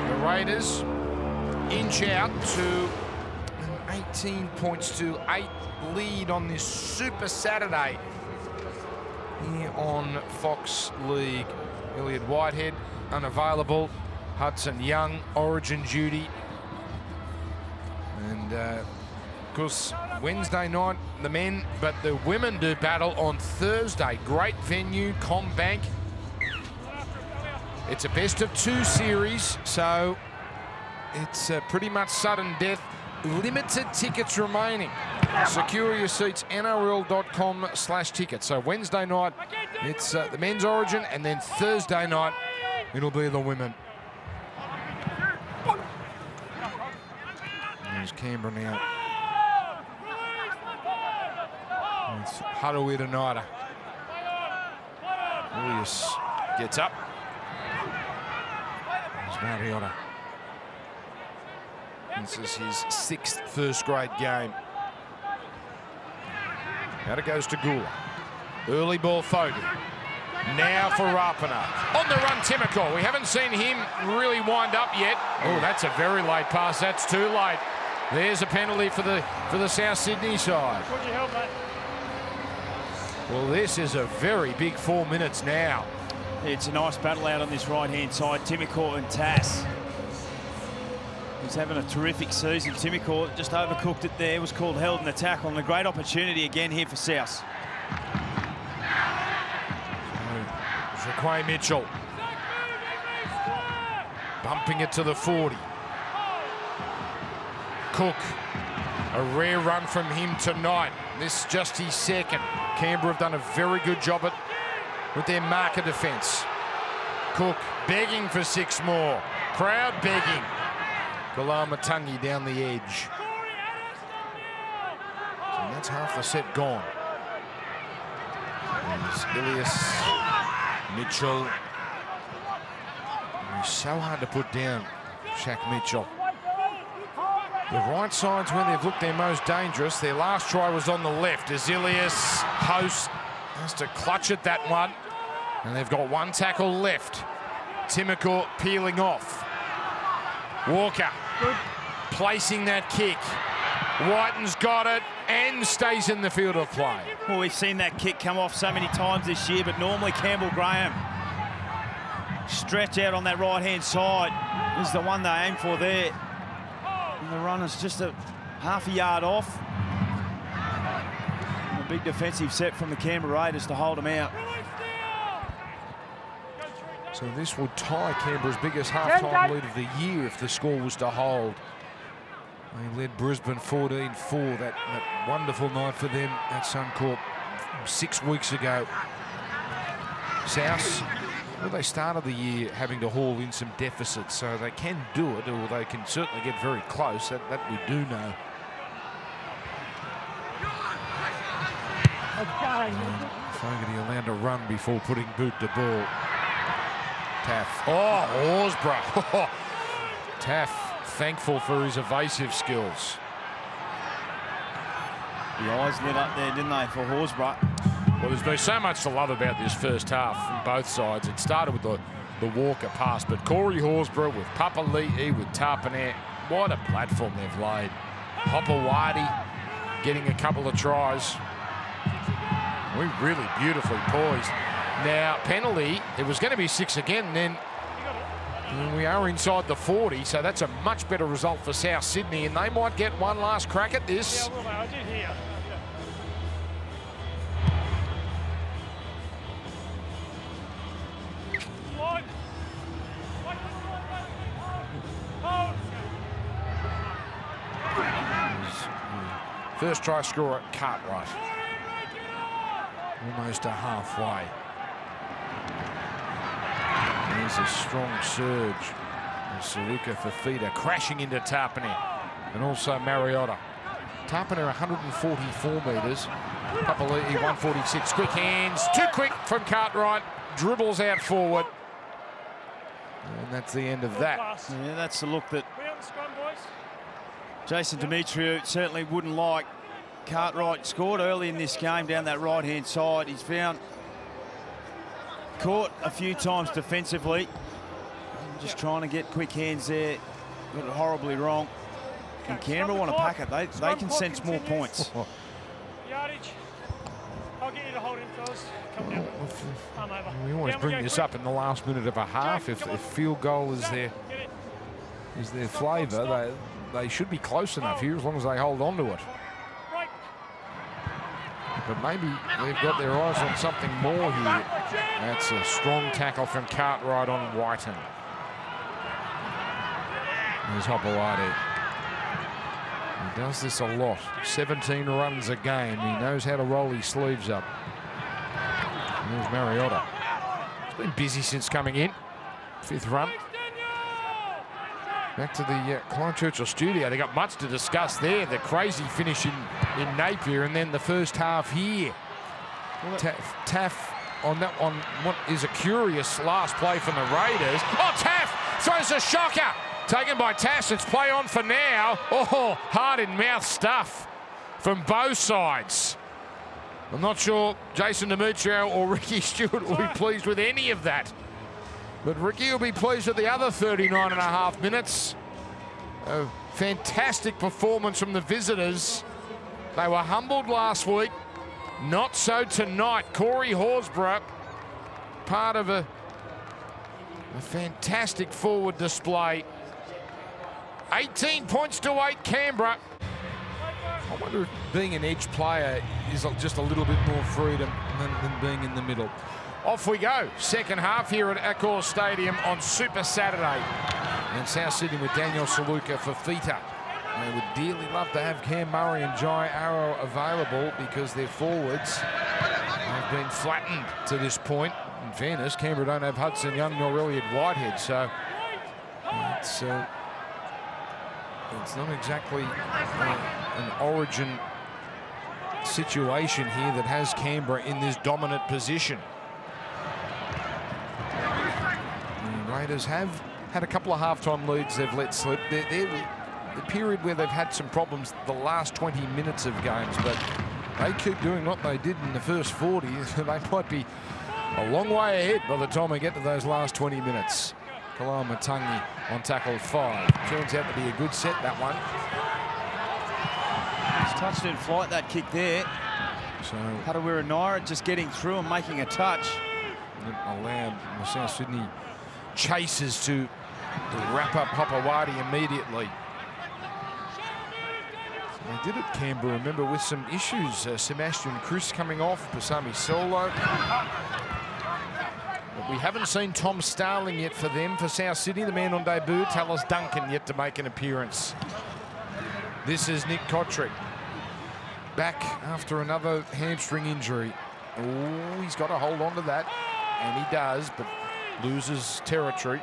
A: The Raiders inch out to an 18 points to 8 lead on this Super Saturday here on Fox League. Elliot Whitehead unavailable. Hudson Young, Origin duty. And of course, Wednesday night, the men, but the women do battle on Thursday. Great venue, CommBank. It's a best-of-2 series, so it's pretty much sudden death. Limited tickets remaining. Secure your seats, nrl.com/tickets. So Wednesday night, it's the men's Origin, and then Thursday night, it'll be the women. There's Canberra now. It's Haruiranada. Willius gets up. There's Mariota. This is his 6th first-grade game. Out it goes to Gula. Early ball Fogarty. Now for Rapana. On the run, Timoko. We haven't seen him really wind up yet. Oh, that's a very late pass. That's too late. There's a penalty for the South Sydney side.
D: Would you help, mate?
A: Well, this is a very big 4 minutes now.
B: It's a nice battle out on this right-hand side. Timoko and Tass. He's having a terrific season. Timoko just overcooked it there. Was called held in the tackle, and a great opportunity again here for South.
A: Jaquay Mitchell bumping it to the 40. Cook, a rare run from him tonight. This is just his 2nd. Canberra have done a very good job with their marker defence. Cook begging for 6 more. Crowd begging. Kalamatangi down the edge. So that's half the set gone. There's Ilias, Mitchell. He's so hard to put down, Shaq Mitchell. The right side's when they've looked their most dangerous. Their last try was on the left. Azilius, Host, has to clutch at that one. And they've got 1 tackle left. Timoko peeling off. Walker placing that kick. Whiten's got it and stays in the field of play.
B: Well, we've seen that kick come off so many times this year, but normally Campbell Graham stretch out on that right-hand side is the one they aim for there. And the runner's just a half a yard off. And a big defensive set from the Canberra Raiders to hold them out.
A: So this would tie Canberra's biggest half-time lead of the year if the score was to hold. They led Brisbane 14-4, that wonderful night for them at Suncorp 6 weeks ago. South, well, they started the year having to haul in some deficits, so they can do it, or they can certainly get very close. That we do know. Fogarty allowed to run before putting boot to ball. Taff. Oh, Horsburgh. Taff thankful for his evasive skills.
B: The eyes lit up there, didn't they, for Horsburgh?
A: Well, there's been so much to love about this first half from both sides. It started with the Walker pass, but Corey Horsburgh with Papali'i with Tarpanet. What a platform they've laid. Hopewadi getting a couple of tries. We really beautifully poised. Now, penalty, it was going to be 6 again, then we are inside the 40, so that's a much better result for South Sydney, and they might get one last crack at this.
D: Yeah, well, I did hear.
A: First try scorer, Cartwright. Almost to halfway. There's a strong surge. And Saluka Fafita crashing into Tarpanet. And also Mariota. Tarpanet 144 metres. Papali'i 146. Quick hands. Too quick from Cartwright. Dribbles out forward. And that's the end of that.
B: Yeah, that's the look that Jason Demetriou certainly wouldn't like. Cartwright scored early in this game down that right-hand side. He's found caught a few times defensively. Just trying to get quick hands there. Got it horribly wrong. And Canberra want to pack it. They can sense more points.
D: Yardage. I'll get you to hold him first. Come down. I'm over.
A: We always bring this up in the last minute of a half. If field goal is their flavour, they should be close enough here as long as they hold on to it. But maybe they've got their eyes on something more here. That's a strong tackle from Cartwright on Whiten. There's Hopewadi. He does this a lot. 17 runs a game. He knows how to roll his sleeves up. And there's Mariota. He's been busy since coming in. 5th run. Back to the Clive Churchill studio. They got much to discuss there. The crazy finish in Napier, and then the first half here. Taff on that one. What is a curious last play from the Raiders. Oh, Taff throws a shocker. Taken by Tass. It's play on for now. Oh, hard in mouth stuff from both sides. I'm not sure Jason Demetriou or Ricky Stewart will be pleased with any of that. But Ricky will be pleased with the other 39.5 minutes. A fantastic performance from the visitors. They were humbled last week. Not so tonight. Corey Horsburgh, part of a fantastic forward display. 18 points to 8 Canberra. I wonder if being an edge player is just a little bit more freedom than being in the middle. Off we go. Second half here at Accor Stadium on Super Saturday. And South Sydney with Daniel Saluka Fafita. They would dearly love to have Cam Murray and Jai Arrow available because their forwards have been flattened to this point. In fairness, Canberra don't have Hudson Young nor Elliot Whitehead, so it's not exactly an origin situation here that has Canberra in this dominant position. The Raiders have had a couple of halftime leads they've let slip. They're the period where they've had some problems the last 20 minutes of games, but they keep doing what they did in the first 40. They might be a long way ahead by the time they get to those last 20 minutes. Kalao Matangi on tackle 5. Turns out to be a good set, that one.
B: He's touched in flight, that kick there.
A: So
B: Hatawira Naira just getting through and making a touch.
A: It allowed the South Sydney chasers to wrap up Hopewadi immediately. They did it, Canberra, remember, with some issues. Sebastian Chris coming off, Pasami Solo. But we haven't seen Tom Starling yet for them. For South Sydney, the man on debut, Tallis Duncan, yet to make an appearance. This is Nick Kotrick. Back after another hamstring injury. Oh, he's got to hold on to that. And he does, but loses territory.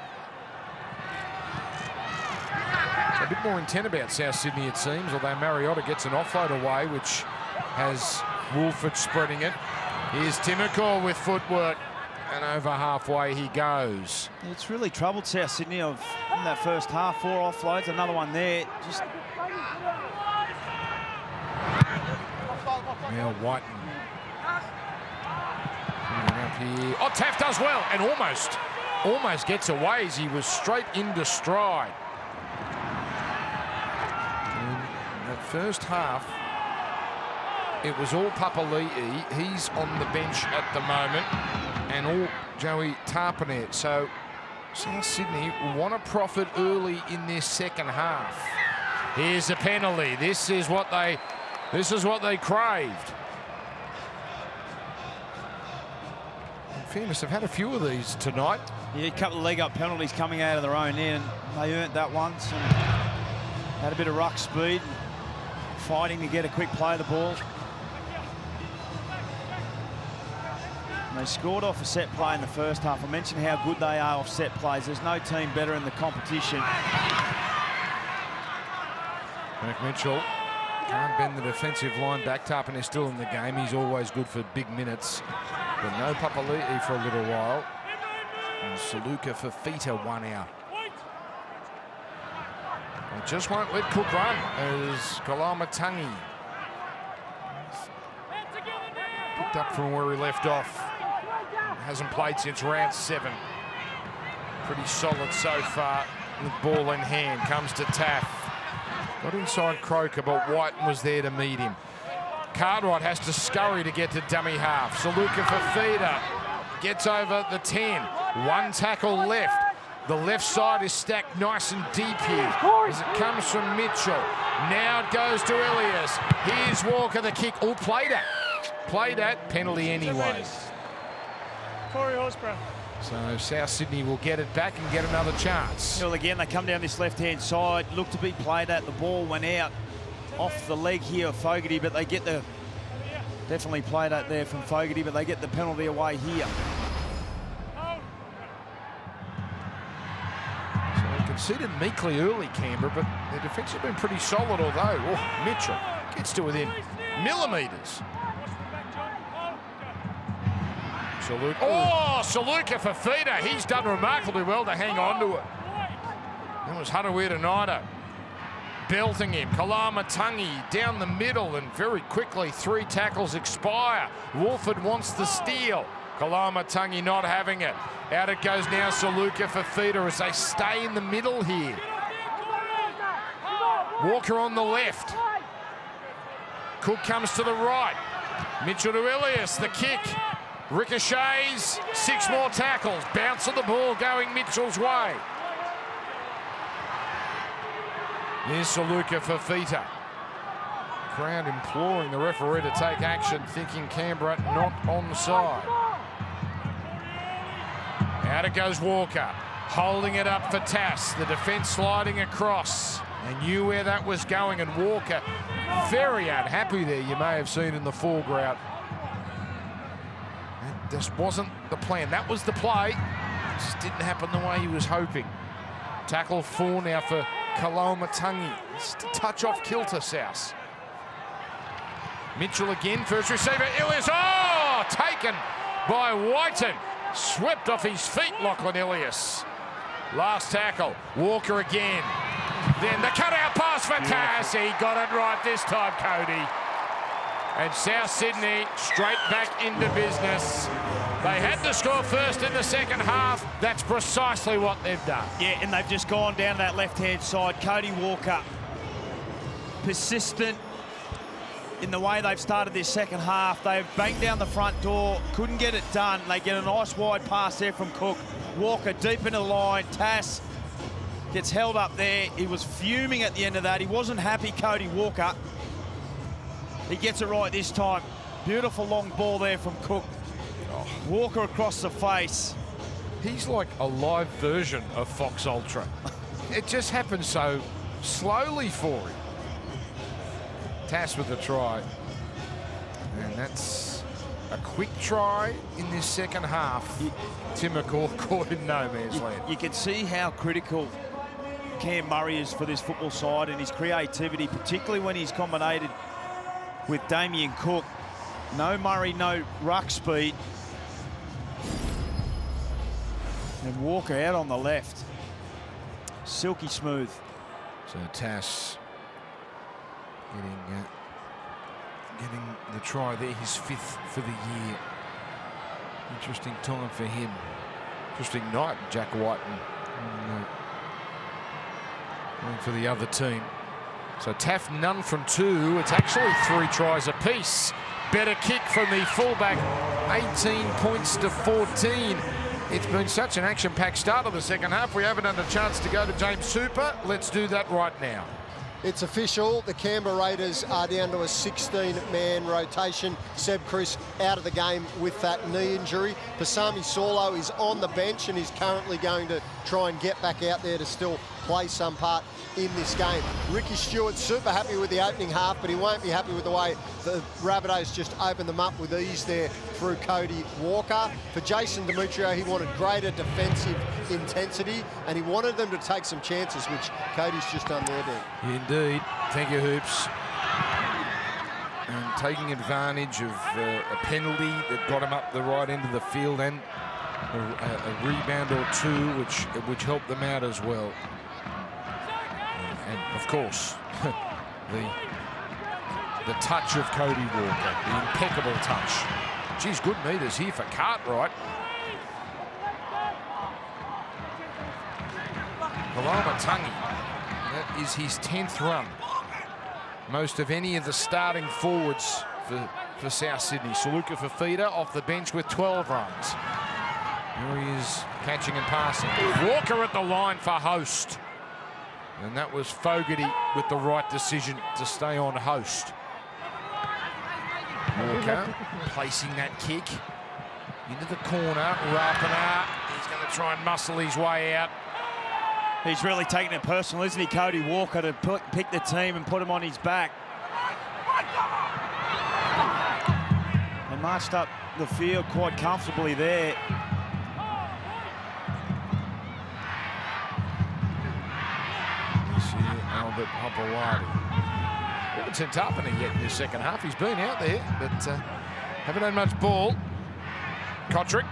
A: A bit more intent about South Sydney, it seems, although Mariota gets an offload away, which has Woolford spreading it. Here's Timokor with footwork, and over halfway he goes.
B: It's really troubled South Sydney in that first half. 4 offloads, another one there. Just
A: now Whiten. here. Oh, Taff does well and almost gets away as he was straight into stride. In that first half, it was all Papali'i. He's on the bench at the moment, and all Joey Tarpanet. So South Sydney want to profit early in this second half. Here's a penalty. This is what they craved. In fairness, they've had a few of these tonight.
B: Yeah, a couple of leg-up penalties coming out of their own end. They earned that once and had a bit of ruck speed, fighting to get a quick play of the ball. And they scored off a set play in the first half. I mentioned how good they are off set plays. There's no team better in the competition.
A: Mac Mitchell can't bend the defensive line back. Tarpon is still in the game. He's always good for big minutes. But no Papali'i for a little while. And Saluka Fafita 1 out. They just won't let Cook run as Kalamatangi picked up from where he left off. Hasn't played since round 7. Pretty solid so far with ball in hand. Comes to Taff. Got inside Croker, but White was there to meet him. Cartwright has to scurry to get to dummy half. Saluka Fafita gets over the 10. One tackle left. The left side is stacked nice and deep here as it comes from Mitchell. Now it goes to Elias. Here's Walker, the kick. All played at. Played at, penalty anyway.
D: Corey Horsburgh.
A: So South Sydney will get it back and get another chance.
B: Well, again, they come down this left-hand side, look to be played at. The ball went out off the leg here of Fogarty, but they get the... Definitely played at there from Fogarty, but they get the penalty away here.
A: So they conceded meekly early, Canberra, but their defence has been pretty solid, although Mitchell gets to within millimetres. Saluka Fafita. He's done remarkably well to hang on to it. That was Harawira-Naida belting him. Kalamatangi down the middle, and very quickly 3 tackles expire. Wolford wants the steal. Kalamatangi not having it. Out it goes now, Saluka Fafita, as they stay in the middle here. Walker on the left. Cook comes to the right. Mitchell to Elias, the kick. Ricochets, 6 more tackles. Bounce of the ball going Mitchell's way. Here's Saluka Fafita. Crowd imploring the referee to take action, thinking Canberra not onside. Out it goes Walker, holding it up for Tass. The defence sliding across. They knew where that was going, and Walker very unhappy there, you may have seen in the foreground. Just wasn't the plan. That was the play. It just didn't happen the way he was hoping. Tackle 4 now for Kalamatangi. Just a touch off kilter, South. Mitchell again, first receiver. Elias, taken by Whiten. Swept off his feet, Lachlan Elias. Last tackle, Walker again. Then the cutout pass for Tass. He got it right this time, Cody. And South Sydney straight back into business. They had to score first in the second half. That's precisely what they've done.
B: Yeah, and they've just gone down that left-hand side. Cody Walker, persistent in the way they've started this second half. They've banged down the front door, couldn't get it done. They get a nice wide pass there from Cook. Walker deep into the line. Tass gets held up there. He was fuming at the end of that. He wasn't happy, Cody Walker. He gets it right this time. Beautiful long ball there from Cook. Walker across the face.
A: He's like a live version of Fox Ultra. It just happens so slowly for him. Tass with the try. And that's a quick try in this second half. Tim McCaw caught in no man's land.
B: You can see how critical Cam Murray is for this football side and his creativity, particularly when he's combinated with Damien Cook. No Murray, no ruck speed. And Walker out on the left. Silky smooth.
A: So Tass getting the try there, his 5th for the year. Interesting time for him. Interesting night, Jack White. Going for the other team. So Taff none from 2. It's actually 3 tries apiece. Better kick from the fullback. 18 points to 14. It's been such an action-packed start of the second half. We haven't had a chance to go to James Super. Let's do that right now.
C: It's official. The Canberra Raiders are down to a 16-man rotation. Seb Chris out of the game with that knee injury. Pasami Saulo is on the bench and is currently going to try and get back out there to still play some part in this game. Ricky Stewart's super happy with the opening half, but he won't be happy with the way the Rabbitohs just opened them up with ease there through Cody Walker. For Jason Demetrio, he wanted greater defensive intensity and he wanted them to take some chances, which Cody's just done there, Dan.
A: Indeed. Thank you, Hoops. And taking advantage of a penalty that got him up the right end of the field and a rebound or 2 which helped them out as well. And of course, the touch of Cody Walker, the impeccable touch. Geez, good meters here for Cartwright. Palamatangi, that is his 10th run. Most of any of the starting forwards for South Sydney. Saluka Fafita off the bench with 12 runs. Here he is catching and passing. Walker at the line for host. And that was Fogarty with the right decision to stay on host. Walker placing that kick into the corner. Rapana, he's going to try and muscle his way out.
B: He's really taking it personal, isn't he, Cody Walker, to pick the team and put him on his back. They marched up the field quite comfortably there.
A: Albert Hopewadi. We haven't sent Tarpany yet in the second half. He's been out there, but haven't had much ball. Kotrick.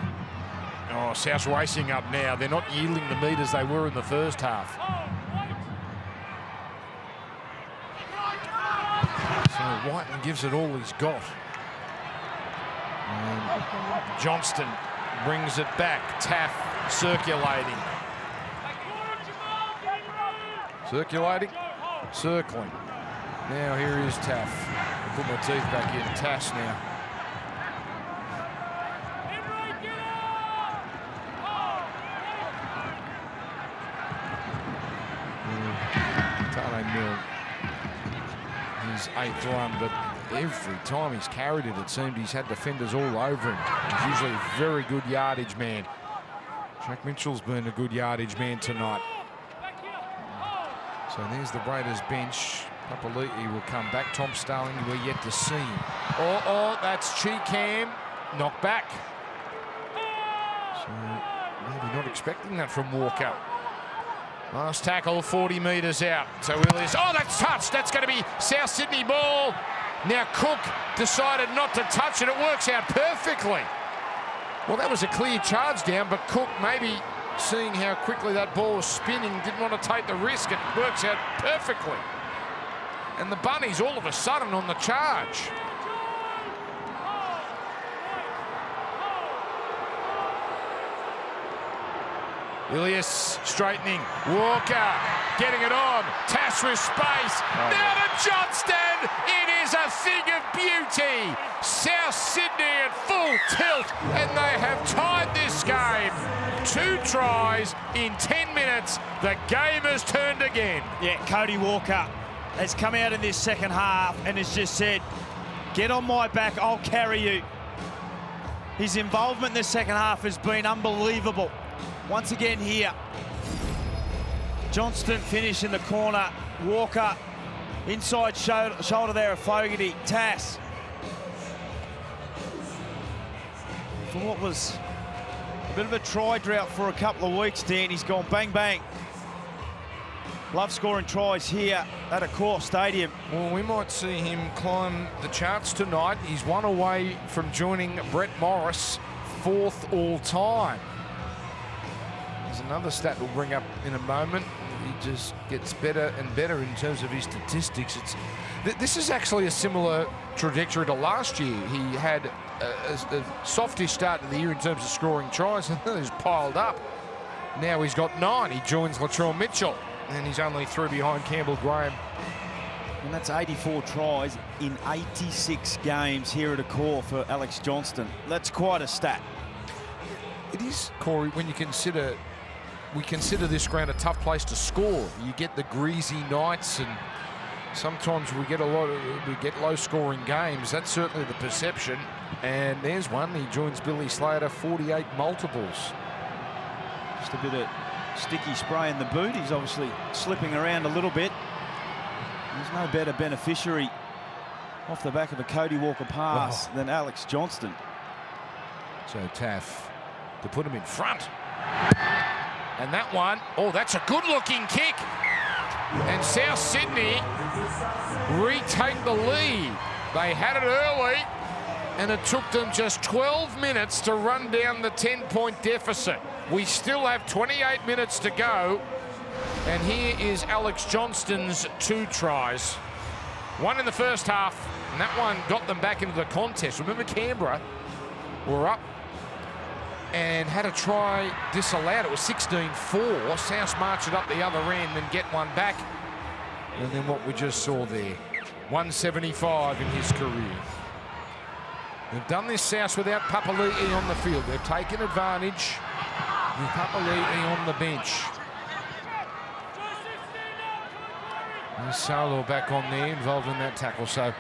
A: Oh, South's racing up now. They're not yielding the meters they were in the first half. So Whiten gives it all he's got. And Johnston brings it back. Taff circulating. Circulating, circling. Now here is Taff. I'll put my teeth back in. Tass now. Tane Milne, his 8th run, but every time he's carried it, it seemed he's had defenders all over him. He's usually a very good yardage man. Jack Mitchell's been a good yardage man tonight. So there's the Raiders bench. Papali'i will come back. Tom Starling, we're yet to see him. Oh, that's Cheekham. Knocked back. So maybe not expecting that from Walker. Last tackle, 40 metres out. So Willis, oh, that's touched. That's going to be South Sydney ball. Now Cook decided not to touch it. It works out perfectly. Well, that was a clear charge down, but Cook maybe seeing how quickly that ball was spinning, didn't want to take the risk. It works out perfectly. And the Bunnies all of a sudden on the charge. Ilias straightening. Walker getting it on. Tass with space. Now to Johnston. It is a thing of beauty. South Sydney at full tilt, and they have tied this game. 2 tries in 10 minutes. The game has turned again.
B: Yeah, Cody Walker has come out in this second half and has just said, get on my back, I'll carry you. His involvement in the second half has been unbelievable. Once again here, Johnston finish in the corner. Walker inside shoulder there of Fogarty. Tass. For what was a bit of a try drought for a couple of weeks, Dan, he's gone bang, bang. Love scoring tries here at Accor Stadium.
A: Well, we might see him climb the charts tonight. He's one away from joining Brett Morris, 4th all-time. There's another stat we'll bring up in a moment. He just gets better and better in terms of his statistics. This is actually a similar trajectory to last year. He had a softish start to the year in terms of scoring tries, and he's piled up. Now he's got 9. He joins Latrell Mitchell, and he's only 3 behind Campbell Graham.
B: And that's 84 tries in 86 games here at a core for Alex Johnston. That's quite a stat.
A: It is, Corey, when you consider, we consider this ground a tough place to score. You get the greasy nights, and sometimes we get low-scoring games. That's certainly the perception. And there's one. He joins Billy Slater, 48 multiples.
B: Just a bit of sticky spray in the boot. He's obviously slipping around a little bit. There's no better beneficiary off the back of a Cody Walker pass than Alex Johnston.
A: So Taff to put him in front. And that one, that's a good-looking kick. And South Sydney retake the lead. They had it early, and it took them just 12 minutes to run down the 10-point deficit. We still have 28 minutes to go. And here is Alex Johnston's 2 tries. One in the first half, and that one got them back into the contest. Remember, Canberra were up and had a try disallowed. It was 16-4. South marched it up the other end and get one back. And then what we just saw there, 175 in his career. They've done this, South, without Papali'i on the field. They've taken advantage with Papali'i on the bench. There's Salo back on there, involved in that tackle. So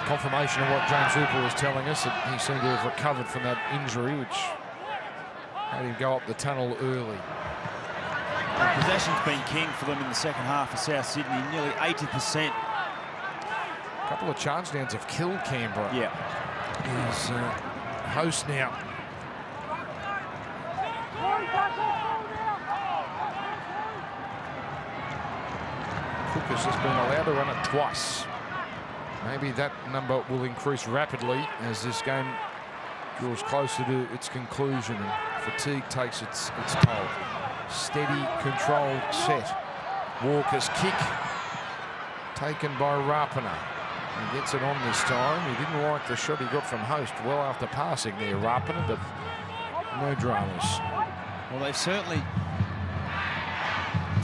A: confirmation of what James Hooper was telling us, that he seemed to have recovered from that injury, which had him go up the tunnel early.
B: Well, possession's been king for them in the second half for South Sydney, nearly 80%.
A: A couple of charge downs have killed Canberra.
B: Yeah.
A: He's host now. Cook has just been allowed to run it twice. Maybe that number will increase rapidly as this game draws closer to its conclusion and fatigue takes its toll. Steady, controlled set. Walker's kick taken by Rapana. He gets it on this time. He didn't like the shot he got from host well after passing there, Rapana, but no dramas.
B: Well, they've certainly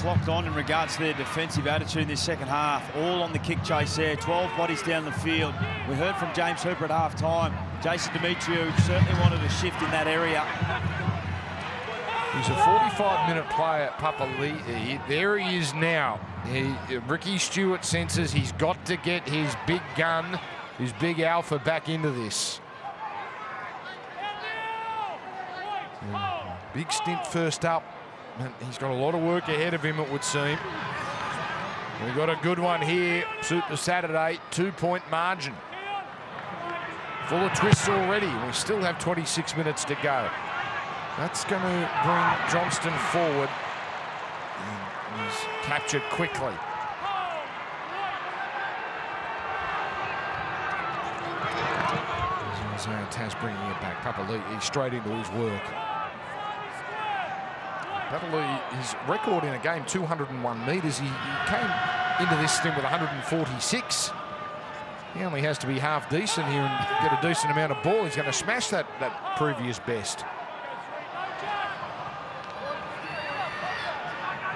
B: clocked on in regards to their defensive attitude in this second half. All on the kick chase there, 12 bodies down the field. We heard from James Hooper at half-time. Jason Demetriou certainly wanted a shift in that area.
A: He's a 45-minute player, Papali'i. There he is now. Ricky Stewart senses he's got to get his big gun, his big alpha back into this. Big stint first up. He's got a lot of work ahead of him, it would seem. We've got a good one here. Super Saturday, 2-point margin. Full of twists already. We still have 26 minutes to go. That's going to bring Johnston forward. And he's captured quickly. Isaiah Taz bringing it back. Papali'i straight into his work. Papali'i, his record in a game, 201 metres. He came into this stint with 146. He only has to be half decent here and get a decent amount of ball. He's going to smash that previous best.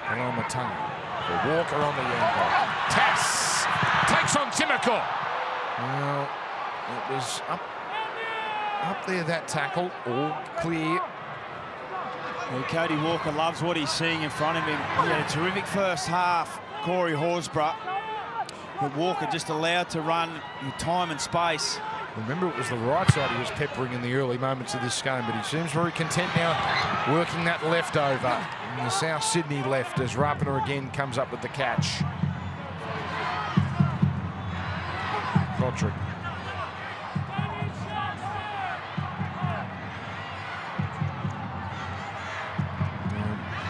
A: Hello, Matunga. Walker on the angle. Tass takes on Timoko. Well, it was up there, that tackle, all clear.
B: Well, Cody Walker loves what he's seeing in front of him. He had a terrific first half, Corey Horsburgh. But Walker just allowed to run with time and space.
A: Remember, it was the right side he was peppering in the early moments of this game, but he seems very content now working that left over. And the South Sydney left as Rapana again comes up with the catch. Roderick.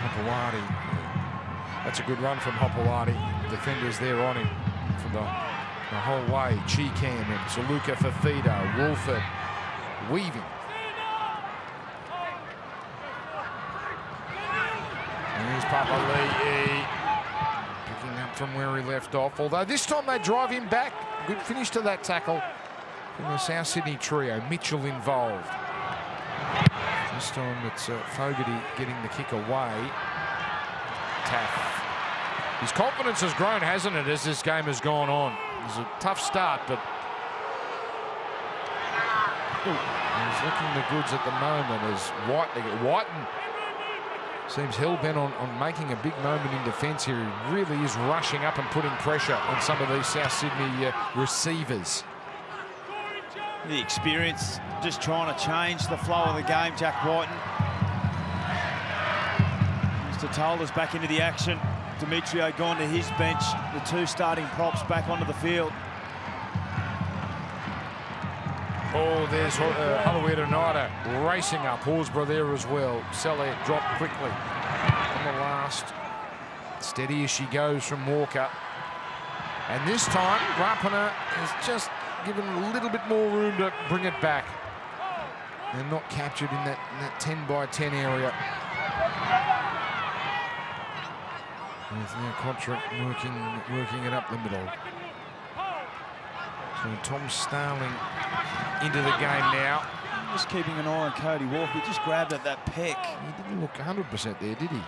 A: Hopewadi. That's a good run from Hopewadi. Defenders there on him for the whole way. Cheekham and Saluka Fafita, Wolford weaving. Here's Papali'i picking up from where he left off. Although this time they drive him back. Good finish to that tackle. from the South Sydney trio. Mitchell involved. This time it's Fogarty getting the kick away. Taff. His confidence has grown, hasn't it, as this game has gone on. It was a tough start, but he's looking the goods at the moment as Whiten seems hell-bent on making a big moment in defence here. He really is rushing up and putting pressure on some of these South Sydney receivers.
B: The experience, just trying to change the flow of the game, Jack Whiten. Mr. Toller's back into the action. Demetrio gone to his bench. The two starting props back onto the field.
A: Oh, there's Haluera racing up. Horsburgh there as well. Sellet dropped quickly on the last. Steady as she goes from Walker. And this time, Rapana has just given a little bit more room to bring it back. And not captured in that 10 by 10 area. With now Contract working it up the middle. So Tom Starling into the game now.
B: Just keeping an eye on Cody Walker. He just grabbed at that peck.
A: He didn't look 100% there, did he?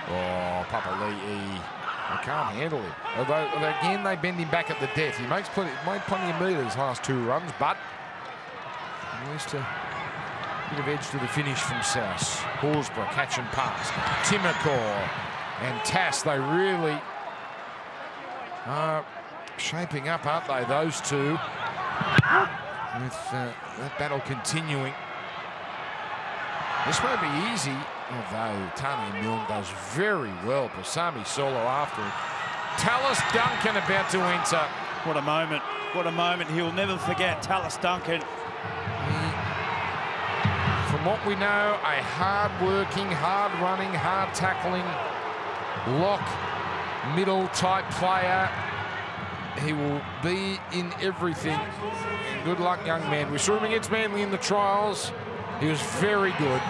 A: Oh, Papali'i. I can't handle him. Although again, they bend him back at the death. He made plenty of metres last 2 runs, but at least a bit of edge to the finish from South. Horsburgh catch and pass. Timokor and Tass, they really are shaping up, aren't they, those two? With that battle continuing. This won't be easy, although Tani Milne does very well. Pasami solo after him. Tallis Duncan about to enter.
B: What a moment. What a moment. He'll never forget Tallis Duncan.
A: From what we know, a hard-working, hard-running, hard-tackling, lock, middle-type player. He will be in everything. And good luck, young man. We saw him against Manly in the trials. He was very good.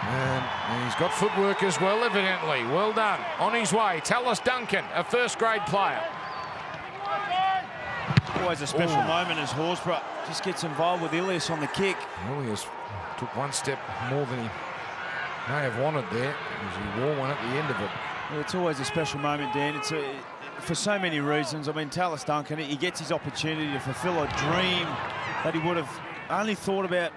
A: And he's got footwork as well, evidently. Well done. On his way, Tallis Duncan, a first-grade player.
B: Always a special moment as Horsburgh just gets involved with Ilias on the kick.
A: Ilias took one step more than he may have wanted there, as he wore one at the end of it.
B: Well, it's always a special moment, Dan. It's for so many reasons. I mean, Tallis Duncan, he gets his opportunity to fulfill a dream that he would have only thought about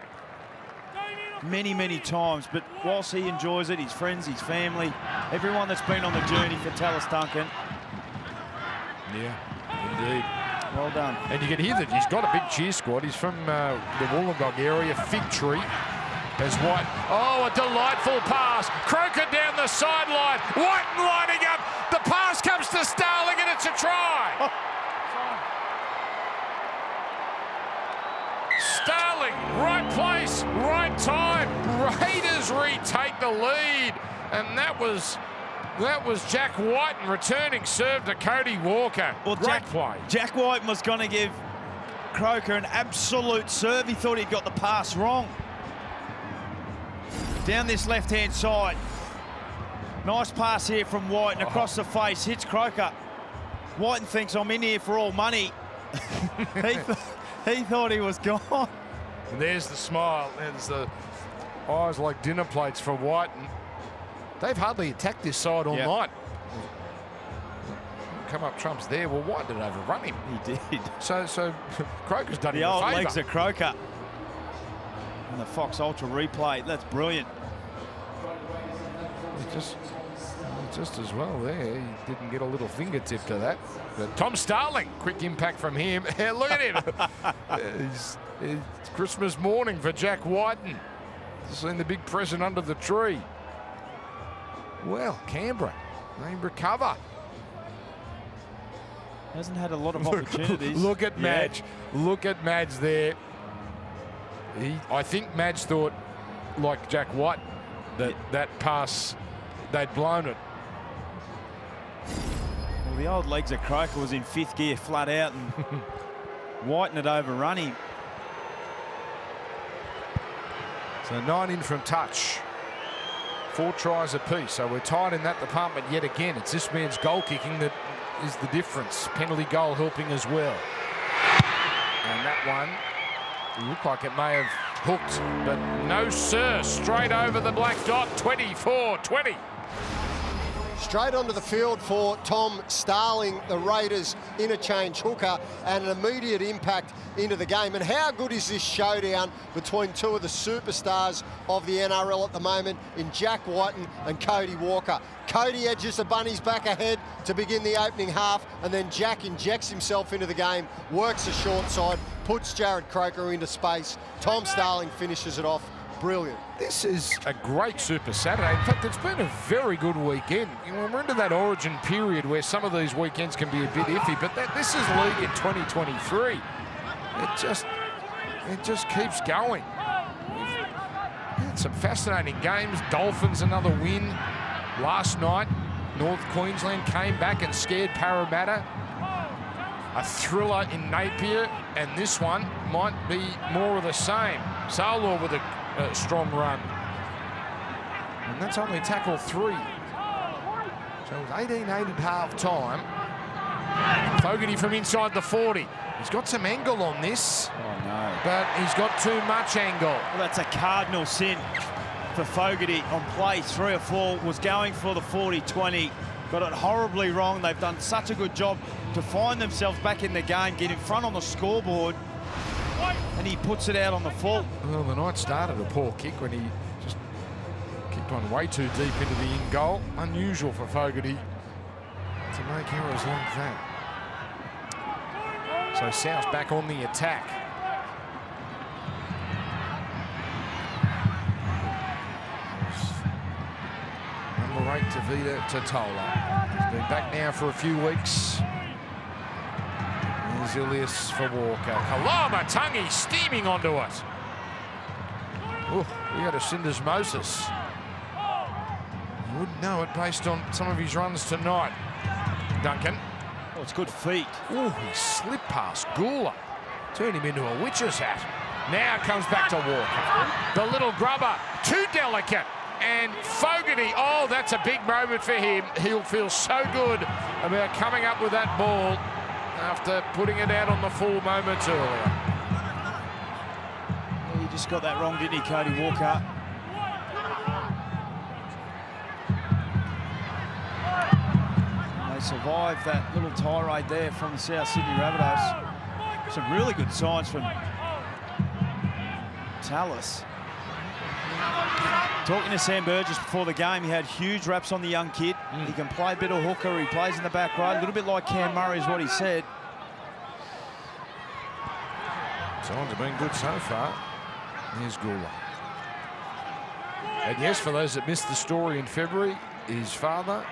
B: many, many times. But whilst he enjoys it, his friends, his family, everyone that's been on the journey for Tallis Duncan.
A: Yeah, indeed.
B: Well done.
A: And you can hear that he's got a big cheer squad. He's from the Wollongong area, Fig Tree. As White, oh, a delightful pass. Croker down the sideline. Whiten lining up. The pass comes to Starling and it's a try. Oh. Starling, right place, right time. Raiders retake the lead. And that was Jack Whiten returning serve to Cody Walker.
B: Well,
A: Great play.
B: Jack Whiten was going to give Croker an absolute serve. He thought he'd got the pass wrong. Down this left-hand side. Nice pass here from Whiten across the face. Hits Croker. Whiten thinks I'm in here for all money. He thought he was gone.
A: And there's the smile. There's the eyes like dinner plates for Whiten. They've hardly attacked this side all night. Come up trumps there. Well, White did overrun him.
B: He did.
A: So Croker's done him a
B: old
A: favour.
B: legs of Croker. And the Fox Ultra replay. That's brilliant.
A: Just as well there. He didn't get a little fingertip to that. But Tom Starling, quick impact from him. Look at him. It's Christmas morning for Jack Whiten. Seen the big present under the tree. Well, Canberra, they recover.
B: Hasn't had a lot of opportunities.
A: Look at Madge. Look at Madge there. I think Madge thought, like Jack White, that pass, they'd blown it.
B: Well, the old legs of Croker was in 5th gear flat out, and Whiten had overrun him.
A: So 9 in from touch. 4 tries apiece. So we're tied in that department yet again. It's this man's goal kicking that is the difference. Penalty goal helping as well. And that one looked like it may have hooked, but no sir. Straight over the black dot, 24-20.
C: Straight onto the field for Tom Starling, the Raiders interchange hooker, and an immediate impact into the game. And how good is this showdown between two of the superstars of the NRL at the moment in Jack Whiten and Cody Walker. Cody edges the Bunnies back ahead to begin the opening half, and then Jack injects himself into the game, works the short side, puts Jared Croker into space. Tom Starling finishes it off. Brilliant.
A: This is a great Super Saturday. In fact, it's been a very good weekend. You know, we're into that origin period where some of these weekends can be a bit iffy, but this is league in 2023. It just keeps going. We've had some fascinating games. Dolphins another win last night. North Queensland came back and scared Parramatta. A thriller in Napier, and this one might be more of the same. Salor with a strong run. And that's only tackle 3. So it was 18-8 at half time. Fogarty from inside the 40. He's got some angle on this.
B: Oh, no.
A: But he's got too much angle.
B: Well, that's a cardinal sin for Fogarty on play 3 or 4. Was going for the 40-20. Got it horribly wrong. They've done such a good job to find themselves back in the game, get in front on the scoreboard, and he puts it out on the full.
A: Well, the night started a poor kick when he just kicked one way too deep into the in goal. Unusual for Fogarty to make errors like that. So South back on the attack. Number 8 Tavita Totola. He's been back now for a few weeks. There's Ilias for Walker. Kalama-Tungi steaming onto it. Oh, we had a syndesmosis. You wouldn't know it based on some of his runs tonight. Duncan.
B: Oh, it's good feet.
A: Oh, he slipped past Gula. Turned him into a witch's hat. Now comes back to Walker. The little grubber, too delicate. And Fogarty, oh, that's a big moment for him. He'll feel so good about coming up with that ball after putting it out on the full moments earlier.
B: Yeah, he just got that wrong, didn't he, Cody Walker? They survived that little tirade there from the South Sydney Rabbitohs. Some really good signs from Tallis. Talking to Sam Burgess before the game, he had huge raps on the young kid. He can play a bit of hooker, he plays in the back row, a little bit like Cam Murray is what he said.
A: Signs have been good so far. Here's Gula. And yes, for those that missed the story in February, his father,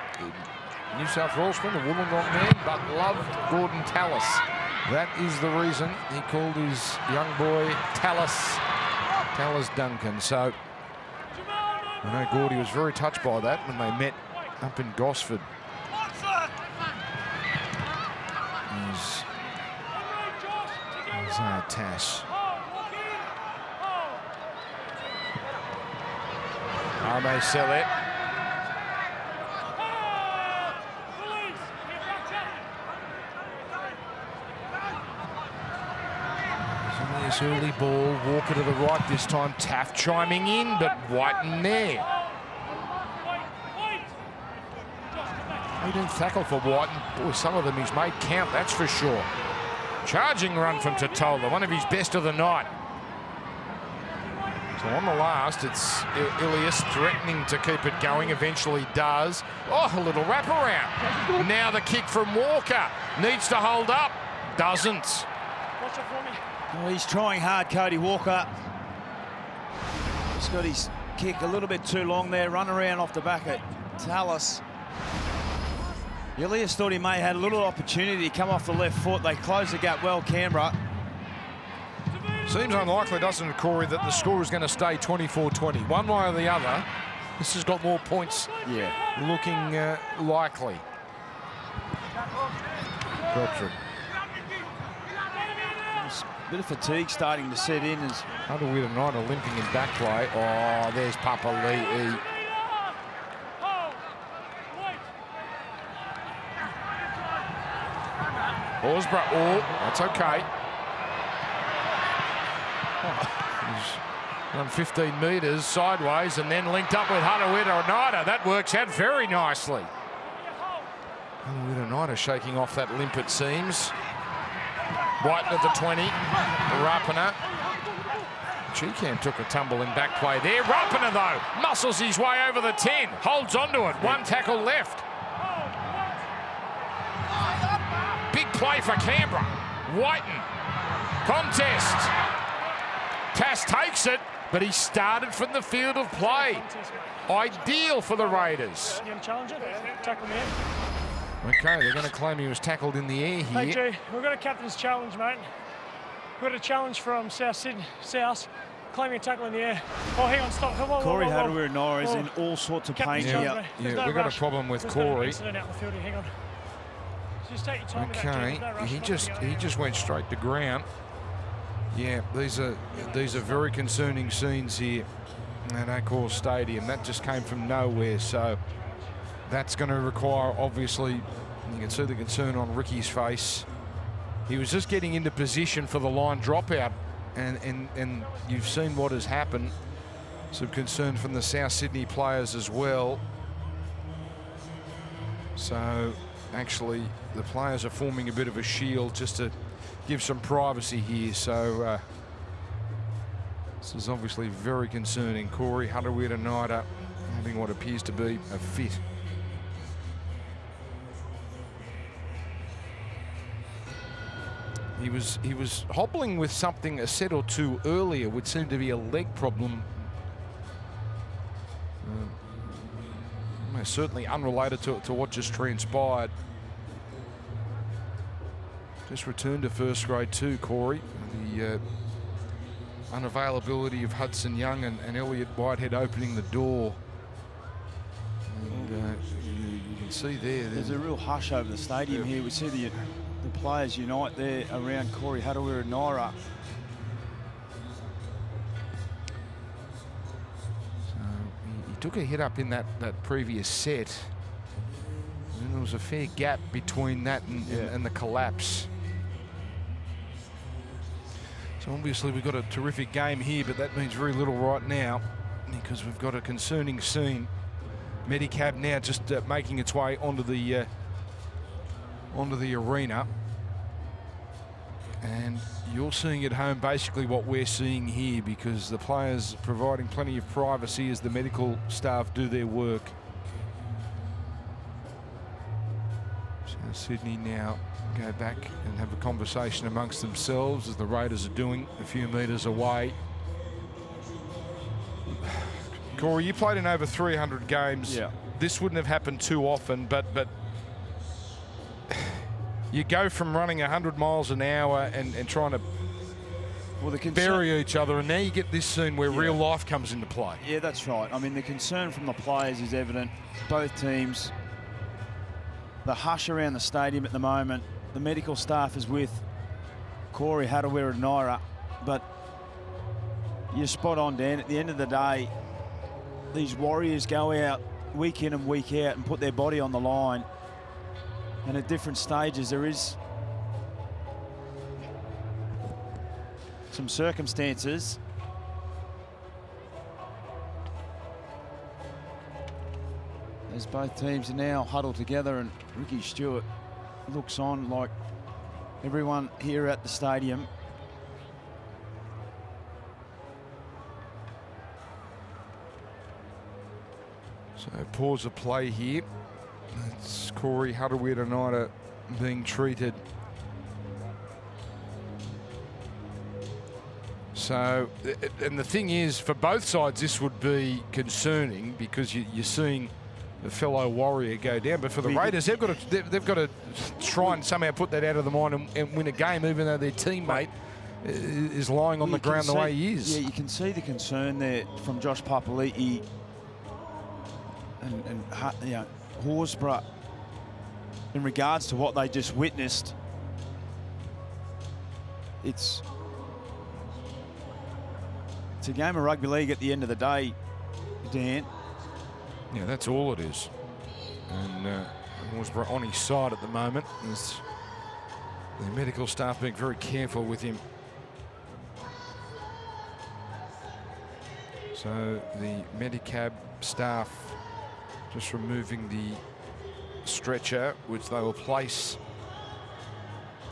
A: New South Walesman, a Wollongong man, but loved Gordon Tallis. That is the reason he called his young boy Tallis Duncan. So I know Gordy was very touched by that when they met up in Gosford. Here's Tass. Arme Sellet. This early ball, Walker to the right this time. Taft chiming in, but Whiten there. 18th tackle for Whiten. Boy, some of them he's made count, that's for sure. Charging run from Totola, one of his best of the night. So on the last, it's Ilias threatening to keep it going, eventually does. Oh, a little wraparound. Now the kick from Walker. Needs to hold up, doesn't.
D: Watch it for me.
B: Well, he's trying hard, Cody Walker. Just got his kick a little bit too long there, run around off the back of Tallis. Ilias thought he may have had a little opportunity to come off the left foot. They closed the gap well, Canberra.
A: Seems unlikely, doesn't it, Corey, that the score is going to stay 24-20. One way or the other, this has got more points looking likely. Bertram.
B: A bit of fatigue starting to set in as
A: Underwood tonight, a limping in back play. Oh, there's Papali'i. Horsburgh, oh, that's okay. He's run 15 metres sideways and then linked up with Harawira-Naida. That works out very nicely. Harawira-Naida shaking off that limp, it seems. White at the 20, Rapana. Cheekham took a tumble in back play there. Rapana, though, muscles his way over the 10, holds onto it, one tackle left. Big play for Canberra. Whiten, contest. Tass takes it, but he started from the field of play. Ideal for the Raiders. Okay, they're going to claim he was tackled in the air here.
D: Hey, G, we've got a captain's challenge, mate. We've got a challenge from South, claiming a tackle in the air. Oh, hang on, stop.
B: Corey Harawira-Naida is in all sorts of pain here.
A: Yeah, we've got a problem with Corey.
D: Hang on. Just take your time.
A: Okay, he just went straight to ground. Yeah, these are very concerning scenes here at Accor Stadium. That just came from nowhere, so that's going to require, obviously, you can see the concern on Ricky's face. He was just getting into position for the line dropout, and you've seen what has happened. Some concern from the South Sydney players as well. So actually the players are forming a bit of a shield just to give some privacy here. So this is obviously very concerning. Corey Harawira-Naida having what appears to be a fit. He was hobbling with something a set or two earlier, which seemed to be a leg problem. Certainly unrelated to what just transpired. Just returned to first grade too, Corey. The unavailability of Hudson Young and Elliot Whitehead opening the door. And you can see there's
B: a real hush over the stadium here. We see the players unite there around Corey Harawira-Naida.
A: He took a hit up in that previous set, and there was a fair gap between that and the collapse. So obviously we've got a terrific game here, but that means very little right now because we've got a concerning scene. Medicab now just making its way onto the arena. And you're seeing at home basically what we're seeing here, because the players providing plenty of privacy as the medical staff do their work. South Sydney now go back and have a conversation amongst themselves as the Raiders are doing a few metres away. Corey, you played in over 300 games.
B: Yeah.
A: This wouldn't have happened too often, but you go from running 100 miles an hour and trying to bury each other, and now you get this scene where real life comes into play.
B: Yeah, that's right. I mean, the concern from the players is evident. Both teams, the hush around the stadium at the moment. The medical staff is with Corey Harawira-Naida, but you're spot on, Dan. At the end of the day, these warriors go out week in and week out and put their body on the line. And at different stages, there is some circumstances as both teams are now huddled together, and Ricky Stewart looks on like everyone here at the stadium.
A: So pause of play here. That's Corey Harawira-Naida being treated. So, and the thing is, for both sides, this would be concerning because you're seeing a fellow warrior go down. But for the Raiders, they've got to try and somehow put that out of the mind and win a game, even though their teammate is lying on the ground the way he is.
B: Yeah, you can see the concern there from Josh Papali'i and you know, Horsburgh in regards to what they just witnessed. It's a game of rugby league at the end of the day, Dan.
A: Yeah, that's all it is. And Horsburgh on his side at the moment. The medical staff being very careful with him. So the Medicab staff just removing the stretcher, which they will place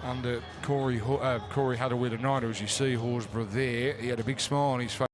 A: under Corey Harawira tonight. As you see Horsburgh there, he had a big smile on his face.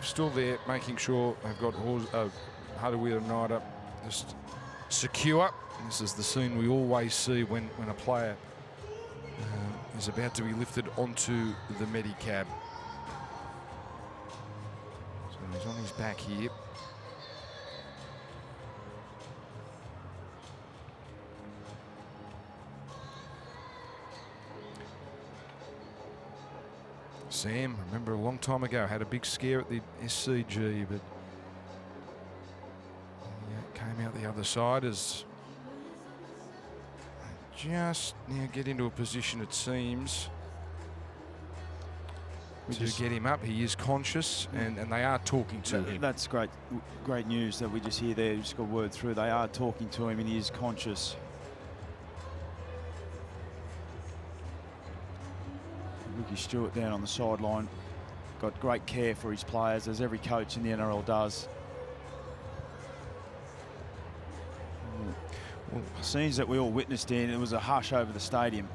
A: Still there, making sure they've got Harawira Nida just secure. This is the scene we always see when a player is about to be lifted onto the Medicab. So he's on his back here. Sam, remember a long time ago, had a big scare at the SCG, but came out the other side as just now get into a position, it seems, to get him up. He is conscious, and they are talking to him.
B: That's great news that we just hear there. Just got word through. They are talking to him, and he is conscious. Ricky Stewart down on the sideline. Got great care for his players, as every coach in the NRL does. Well, scenes that we all witnessed in, it was a hush over the stadium.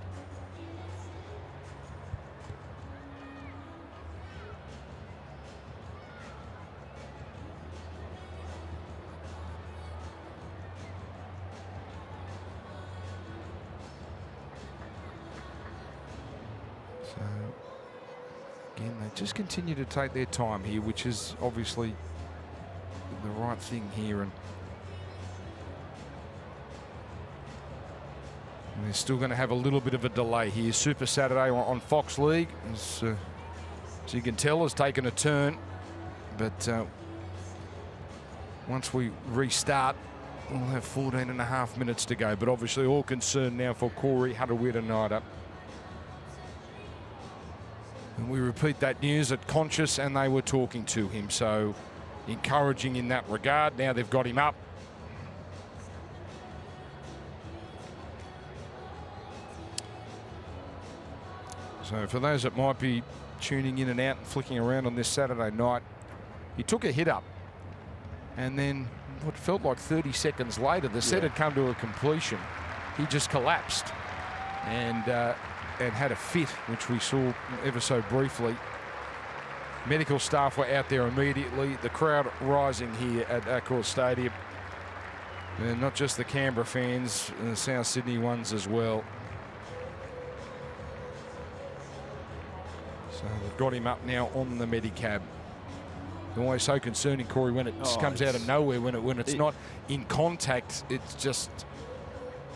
A: So, again, they just continue to take their time here, which is obviously the right thing here. And they're still going to have a little bit of a delay here. Super Saturday on Fox League, as you can tell, has taken a turn. But once we restart, we'll have 14.5 minutes to go. But obviously all concerned now for Corey Harawira. And we repeat that news at conscious, and they were talking to him. So encouraging in that regard. Now they've got him up. So for those that might be tuning in and out and flicking around on this Saturday night, he took a hit up, and then what felt like 30 seconds later, the set had come to a completion. He just collapsed and had a fit, which we saw ever so briefly. Medical staff were out there immediately. The crowd rising here at Accor Stadium. And not just the Canberra fans, the South Sydney ones as well. So they've got him up now on the Medicab. always so concerning, Corey, when it just comes out of nowhere, when it's not in contact. It's just...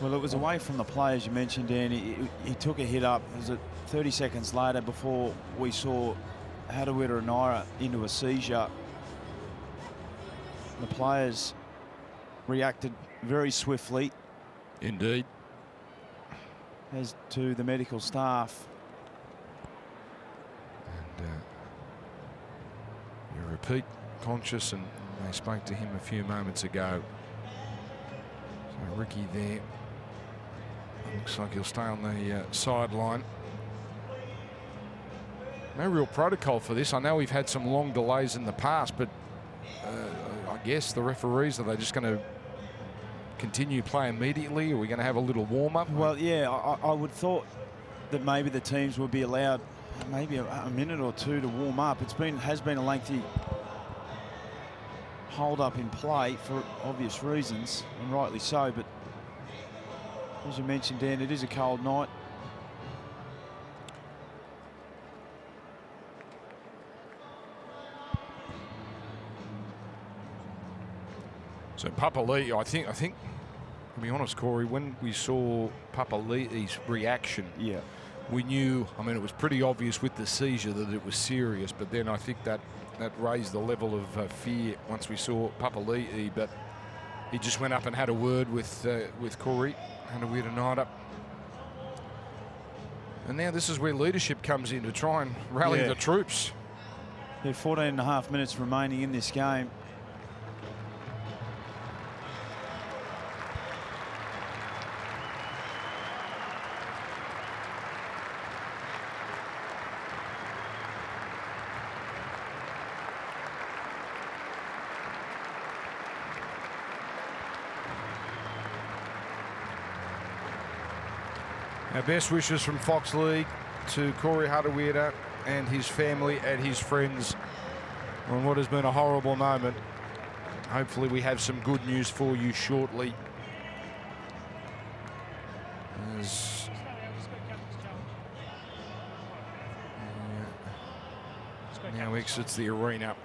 B: Well, it was away from the play, as you mentioned, Dan. He took a hit up. Was it 30 seconds later before we saw Rabbitohs into a seizure? The players reacted very swiftly.
A: Indeed.
B: As to the medical staff.
A: And you repeat conscious, and they spoke to him a few moments ago. So Ricky there. Looks like he'll stay on the sideline. No real protocol for this. I know we've had some long delays in the past, but I guess the referees, are they just going to continue play immediately? Are we going to have a little warm-up?
B: Well, yeah, I would thought that maybe the teams would be allowed maybe a minute or two to warm up. Has been a lengthy hold-up in play for obvious reasons, and rightly so, but as you mentioned, Dan, it is a cold night.
A: So Papali'i, I think, to be honest, Corey, when we saw Papali'i's reaction,
B: yeah,
A: we knew, I mean, it was pretty obvious with the seizure that it was serious, but then I think that raised the level of fear once we saw Papali'i, but he just went up and had a word with Corey, had a weird night up. And now this is where leadership comes in to try and rally the troops.
B: Yeah, 14.5 minutes remaining in this game.
A: Our best wishes from Fox League to Corey Rabbitohs and his family and his friends on what has been a horrible moment. Hopefully we have some good news for you shortly. As now exits the arena.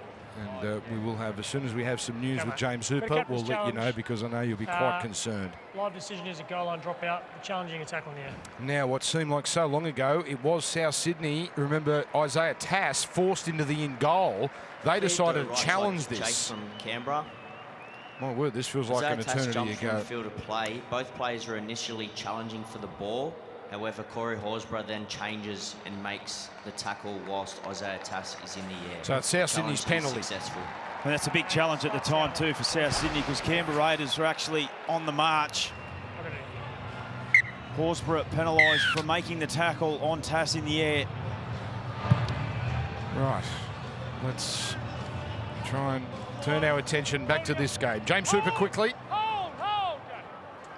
A: And we will have, as soon as we have some news with James Hooper, we'll let you know, because I know you'll be quite concerned.
D: Live decision is a goal line dropout, challenging a tackle in the air.
A: Now, what seemed like so long ago, it was South Sydney. Remember, Isaiah Tass forced into the in goal. They decided to challenge this.
E: Jake from Canberra.
A: My word, this feels like an eternity ago.
E: From the field of play. Both players are initially challenging for the ball. However, Corey Horsburgh then changes and makes the tackle whilst Isaiah Tass is in the air.
A: So it's South Sydney's penalty.
E: Successful.
B: And that's a big challenge at the time too for South Sydney, because Canberra Raiders are actually on the march. Horsburgh penalised for making the tackle on Tass in the air.
A: Right, let's try and turn our attention back to this game. James Hooper quickly.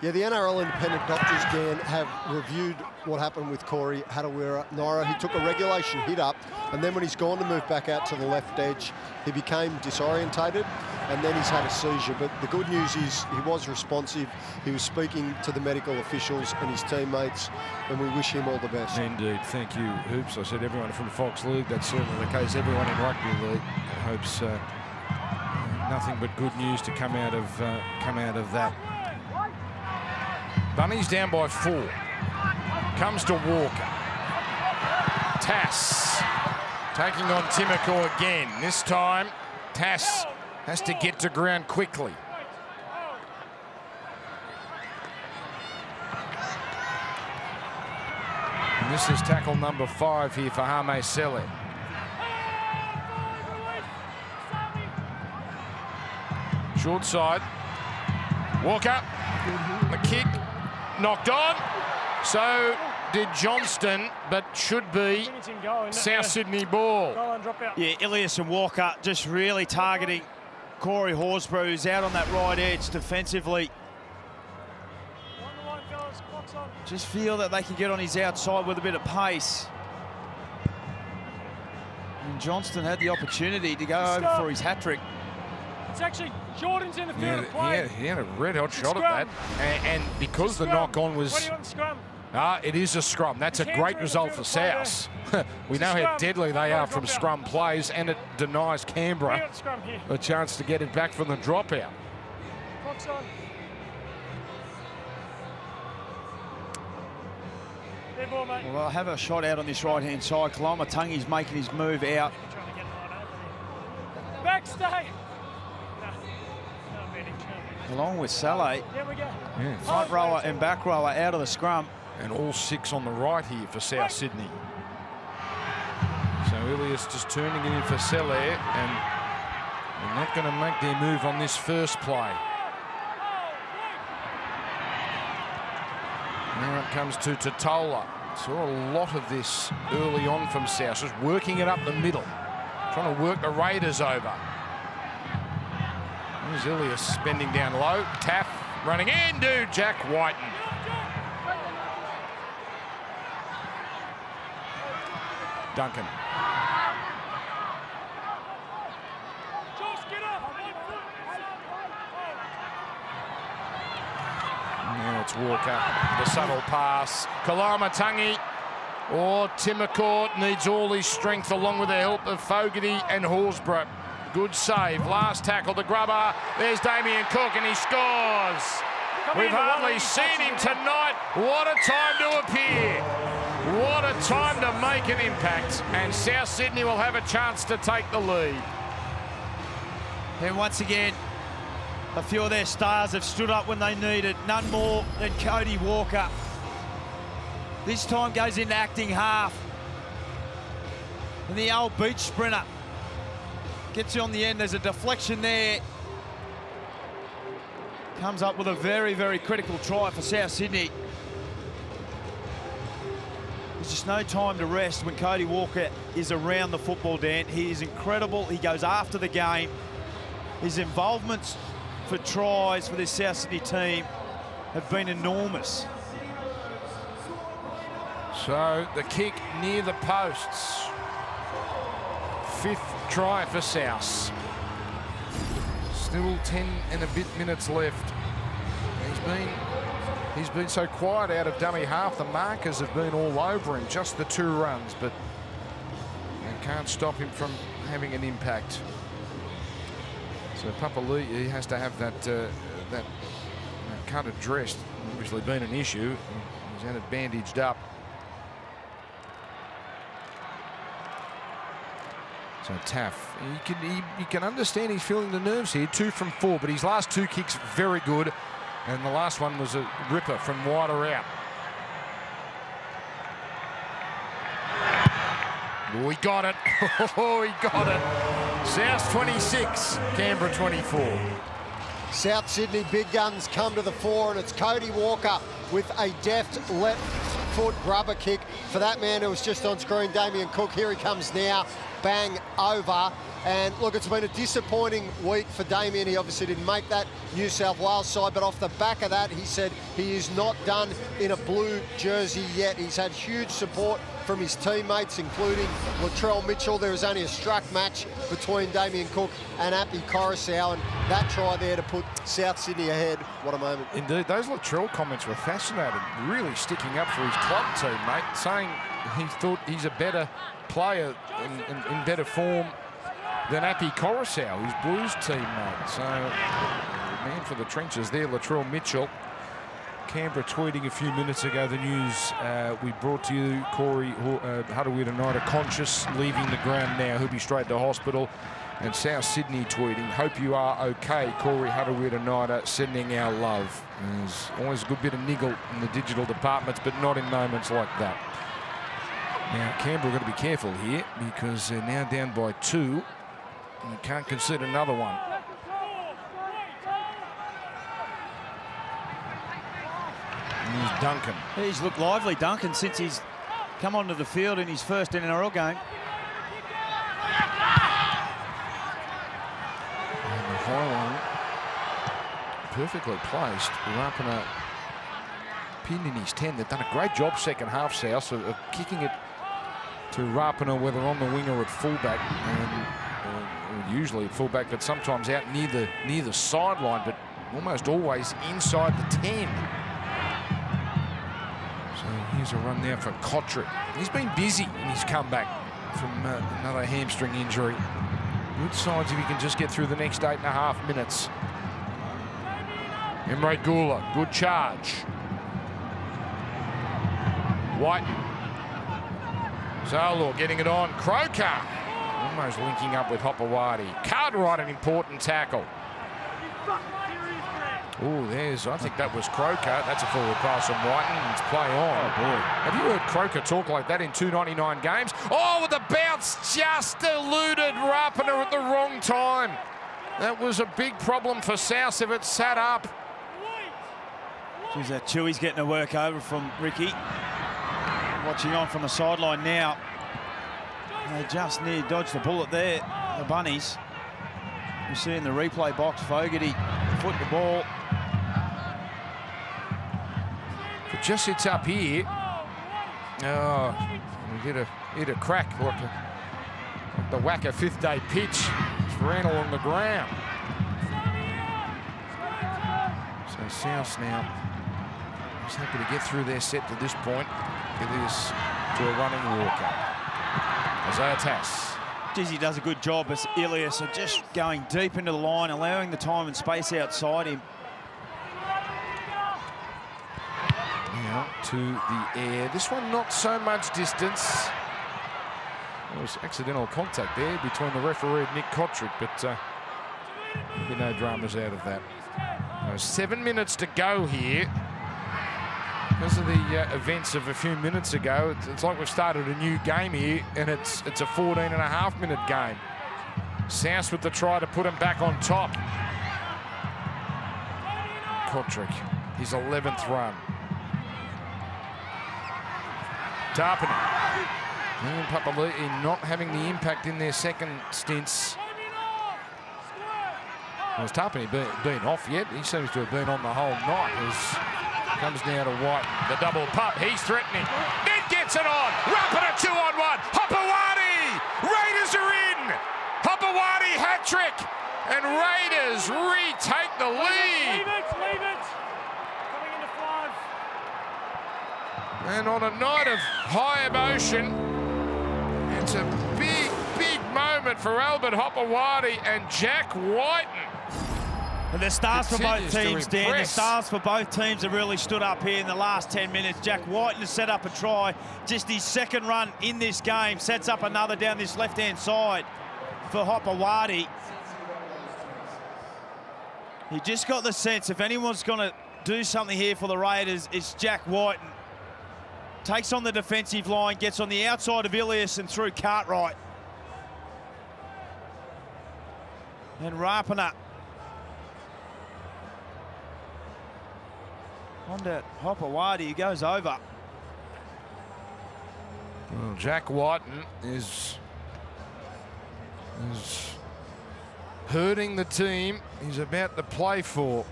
C: Yeah, the NRL independent doctors, Dan, have reviewed what happened with Corey Rabbitohs. He took a regulation hit up, and then when he's gone to move back out to the left edge, he became disorientated, and then he's had a seizure. But the good news is he was responsive. He was speaking to the medical officials and his teammates, and we wish him all the best.
A: Indeed, thank you, Hoops. I said everyone from Fox League, that's certainly the case. Everyone in Rugby League hopes nothing but good news to come out of that. Bunnies down by 4. Comes to Walker. Tass taking on Timoko again. This time, Tass has to get to ground quickly. And this is tackle number 5 here for Hame Sele. Short side. Walker. The kick. Knocked on. So did Johnston, but should be South Sydney ball.
B: Yeah, Ilias and Walker just really targeting Corey Horsburgh, who's out on that right edge defensively. Just feel that they can get on his outside with a bit of pace. And Johnston had the opportunity to go over for his hat-trick.
D: It's actually Jordan's in the field of play.
A: He had a red-hot shot at that. And because the knock-on was...
D: What do you want, scrum?
A: It is a scrum. That's a great result for South. We know how deadly they are from scrum plays, and it denies Canberra a chance to get it back from the dropout.
D: Clock's on. There, ball, mate.
B: Well, I have a shot out on this right-hand side. Kalamatangi's making his move out.
D: Backstay.
B: Along with Saleh.
D: There we go.
A: Yeah.
B: Front rower and back rower out of the scrum.
A: And all 6 on the right here for South Sydney. So Ilias just turning it in for Saleh, and they're not going to make their move on this first play. Now it comes to Totola. Saw a lot of this early on from South, just working it up the middle, trying to work the Raiders over. There's Ilias bending down low. Taff running into Jack Whiten. Duncan. Now it's Walker. The subtle pass. Kalamatangi. Or Timmercourt needs all his strength along with the help of Fogarty and Horsburgh. Good save. Last tackle, the grubber. There's Damien Cook, and he scores. We've hardly seen him tonight. What a time to appear. What a time to make an impact. And South Sydney will have a chance to take the lead.
B: And once again, a few of their stars have stood up when they needed. None more than Cody Walker. This time goes into acting half. And the old beach sprinter gets you on the end. There's a deflection there. Comes up with a very, very critical try for South Sydney. There's just no time to rest when Cody Walker is around the football, Dan. He is incredible. He goes after the game. His involvements for tries for this South Sydney team have been enormous.
A: So the kick near the posts. 5th try for South. Still 10 and a bit minutes left. He's been so quiet out of dummy half. The markers have been all over him. Just the 2 runs, but they can't stop him from having an impact. So Papali'i has to have that cut addressed. Obviously been an issue. He's had it bandaged up. So Taff, you can understand he's feeling the nerves here. 2 from 4, but his last 2 kicks very good, and the last one was a ripper from wider out. Oh, he got it. Oh, he got it. South 26, Canberra 24.
C: South Sydney big guns come to the fore, and it's Cody Walker with a deft left foot grubber kick for that man who was just on screen, Damien Cook. Here he comes now. Bang over. And look, it's been a disappointing week for Damien. He obviously didn't make that New South Wales side, but off the back of that, he said he is not done in a blue jersey yet. He's had huge support from his teammates, including Latrell Mitchell. There was only a struck match between Damien Cook and Api Coruscant, and that try there to put South Sydney ahead. What a moment.
A: Indeed, those Latrell comments were fascinating, really sticking up for his club teammate, saying he thought he's a better player in better form than Api Coruscant, his Blues teammate. So, man for the trenches there, Latrell Mitchell. Canberra tweeting a few minutes ago the news we brought to you. Corey Harawira-Naidoo conscious, leaving the ground now. He'll be straight to hospital. And South Sydney tweeting, hope you are okay. Corey Harawira-Naidoo sending our love. There's always a good bit of niggle in the digital departments, but not in moments like that. Now, Canberra are going to be careful here because they're now down by 2. And you can't concede another one. And here's Duncan.
B: He's looked lively, Duncan, since he's come onto the field in his first NRL game.
A: And the high one, perfectly placed. Rapana pinned in his 10. They've done a great job second half, South, of kicking it to Rapana, whether on the wing or at fullback, and usually at fullback, but sometimes out near the sideline, but almost always inside the 10. So Here's a run now for Kotrick. He's been busy in his comeback from another hamstring injury. Good signs if he can just get through the next 8.5 minutes. Emre Gula, good charge. White. Zalo getting it on. Croker almost linking up with Hopewadi. Cartwright, an important tackle. Oh, I think that was Croker. That's a forward pass from White, and it's play on.
B: Oh, boy.
A: Have you heard Croker talk like that in 299 games? Oh, with the bounce, just eluded Rapiner at the wrong time. That was a big problem for South if it sat up.
B: Geez, that Chewy's getting a work over from Ricky. Watching on from the sideline now. They just near dodged the bullet there, the Bunnies. You see in the replay box, Fogarty foot the ball.
A: If it just sits up here, oh, we hit a crack like the Wacker fifth day pitch. Just ran along the ground. So South now is happy to get through their set to this point. Get this to a running walker. Isaiah Tass.
B: Dizzy does a good job as Ilias are just going deep into the line, allowing the time and space outside him.
A: Now to the air. This one not so much distance. There was accidental contact there between the referee and Nick Kotrick, but maybe no dramas out of that. 7 minutes to go here. Because of the events of a few minutes ago, it's like we've started a new game here, and it's a 14.5-minute game. South with the try to put him back on top. Kotrick, his 11th run. Tarpany. And Papali'i not having the impact in their second stints. Has Tarpany been off yet? He seems to have been on the whole night. Comes now to White. The double pup. He's threatening. It gets it on. Rapid 2-on-1. Hopewadi. Raiders are in. Hopewadi hat trick. And Raiders retake the lead.
D: Leave it. Coming into 5.
A: And on a night of high emotion, it's a big, big moment for Albert Hopewadi and Jack Whiten.
B: And the stars for both
A: Continues
B: teams,
A: to
B: Dan. The
A: impress.
B: stars for both teams have really stood up here in the last 10 minutes. Jack Whiten has set up a try. Just his second run in this game. Sets up another down this left-hand side for Hopewadi. You just got the sense if anyone's going to do something here for the Raiders, it's Jack Whiten. Takes on the defensive line, gets on the outside of Ilias and through Cartwright. And Rapiner. On to Hopewadi, he goes over.
A: Well, Jack Whiten is hurting the team he's about to play for.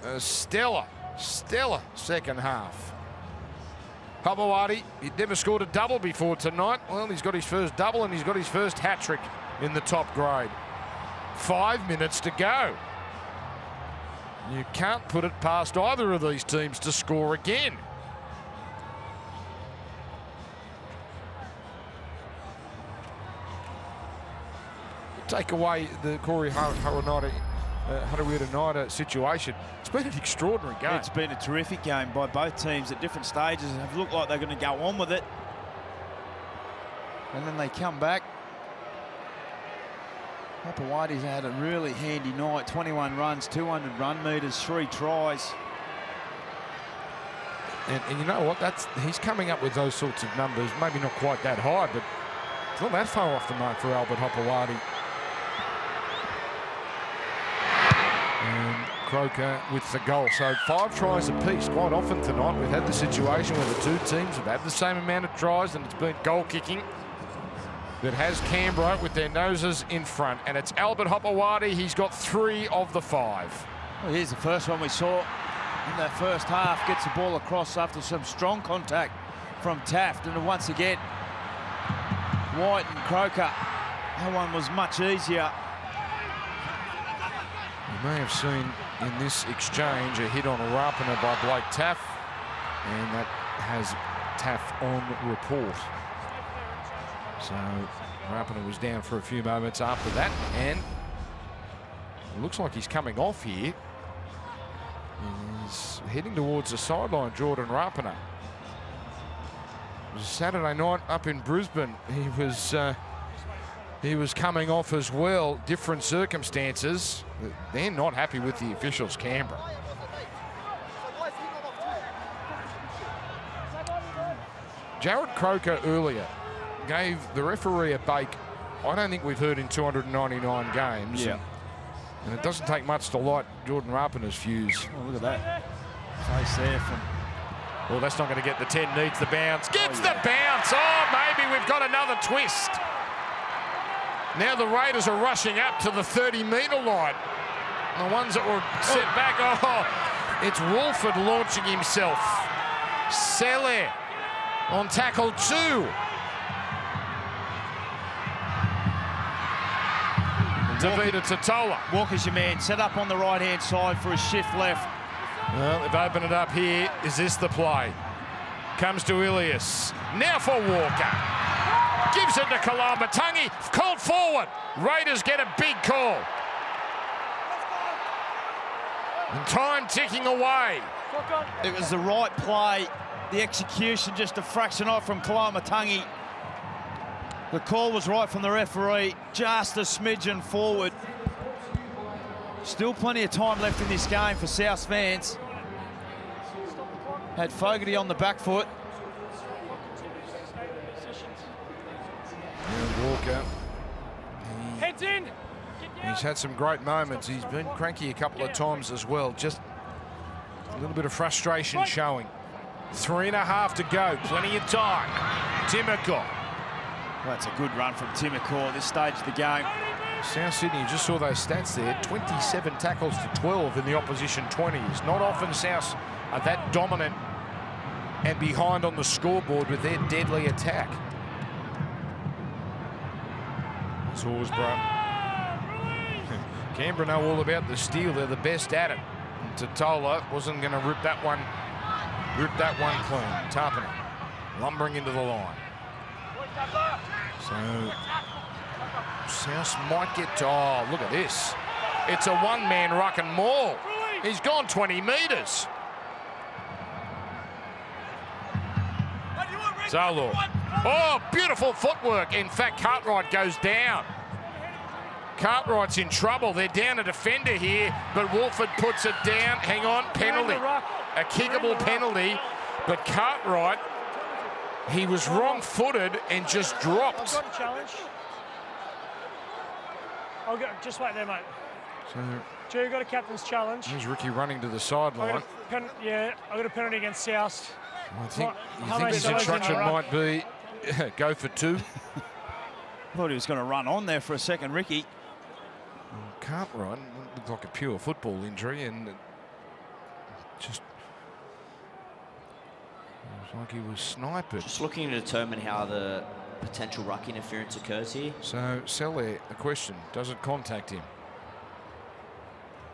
A: A stellar second half. Hopewadi, he'd never scored a double before tonight. Well, he's got his first double and he's got his first hat-trick in the top grade. 5 minutes to go. You can't put it past either of these teams to score again. Take away the Corey Harawira-Naida situation. It's been an extraordinary game.
B: It's been a terrific game by both teams at different stages. Have looked like they're going to go on with it. And then they come back. Hopewadi's had a really handy night. 21 runs, 200 run meters, 3 tries.
A: And you know what? He's coming up with those sorts of numbers. Maybe not quite that high, but it's not that far off the mark for Albert Hopewadi. And Croker with the goal. So 5 tries apiece. Quite often tonight we've had the situation where the two teams have had the same amount of tries and it's been goal kicking that has Canberra with their noses in front. And it's Albert Hopewadi. He's got 3 of the 5.
B: Well, here's the first one we saw in that first half. Gets the ball across after some strong contact from Taft. And once again, White and Croker. That one was much easier.
A: You may have seen in this exchange a hit on a Rapiner by Blake Taff. And that has TAF on report. So Rapinoe was down for a few moments after that, and it looks like he's coming off here. He's heading towards the sideline, Jordan Rapinoe. It was Saturday night up in Brisbane. He was coming off as well, different circumstances. They're not happy with the officials, Canberra. Jared Croker earlier gave the referee a bake I don't think we've heard in 299 games.
B: Yeah.
A: And it doesn't take much to light Jordan Rapinoe's fuse.
B: Oh, look at that. Face there from...
A: Well, that's not going to get the 10, needs the bounce. Gets the bounce. Oh, maybe we've got another twist. Now the Raiders are rushing up to the 30-metre line. The ones that were set back, it's Wolford launching himself. Selle on tackle 2. Davida Totola.
B: Walker's your man, set up on the right-hand side for a shift left.
A: Well, they've opened it up here. Is this the play? Comes to Ilias. Now for Walker. Gives it to Kalamatangi. Called forward. Raiders get a big call. And time ticking away.
B: It was the right play. The execution just a fraction off from Kalamatangi. The call was right from the referee. Just a smidgen forward. Still plenty of time left in this game for South fans. Had Fogarty on the back foot.
A: And Walker.
D: Heads in.
A: He's had some great moments. He's been cranky a couple of times as well. Just a little bit of frustration showing. 3.5 to go. Plenty of time. Timoko.
B: Well, that's a good run from Timoko at this stage of the game.
A: South Sydney, you just saw those stats there. 27 tackles to 12 in the opposition 20s. Not often South are that dominant and behind on the scoreboard with their deadly attack. It's Horsburgh. Canberra know all about the steal. They're the best at it. And Totola wasn't going to rip that one clean. Tarpany lumbering into the line. So South might get to, oh, look at this. It's a one-man ruck and maul. He's gone 20 metres. Zalor. Oh, beautiful footwork. In fact, Cartwright goes down. Cartwright's in trouble. They're down a defender here, but Wolford puts it down. Hang on, penalty. A kickable penalty, but Cartwright, he was wrong-footed and just dropped.
D: I've got a challenge. I'll go, just wait there, mate.
A: So,
D: Joe, you got a captain's challenge.
A: there's Ricky running to the sideline.
D: I got a penalty against South.
A: I think
D: How many
A: his
D: sides in a
A: instruction
D: ruck?
A: might be go for 2.
B: I thought he was going to run on there for a second, Ricky.
A: Cartwright looked like a pure football injury, and it just it was like he was sniped.
E: Just looking to determine how the potential ruck interference occurs here.
A: So, Selle, a question. Does it contact him?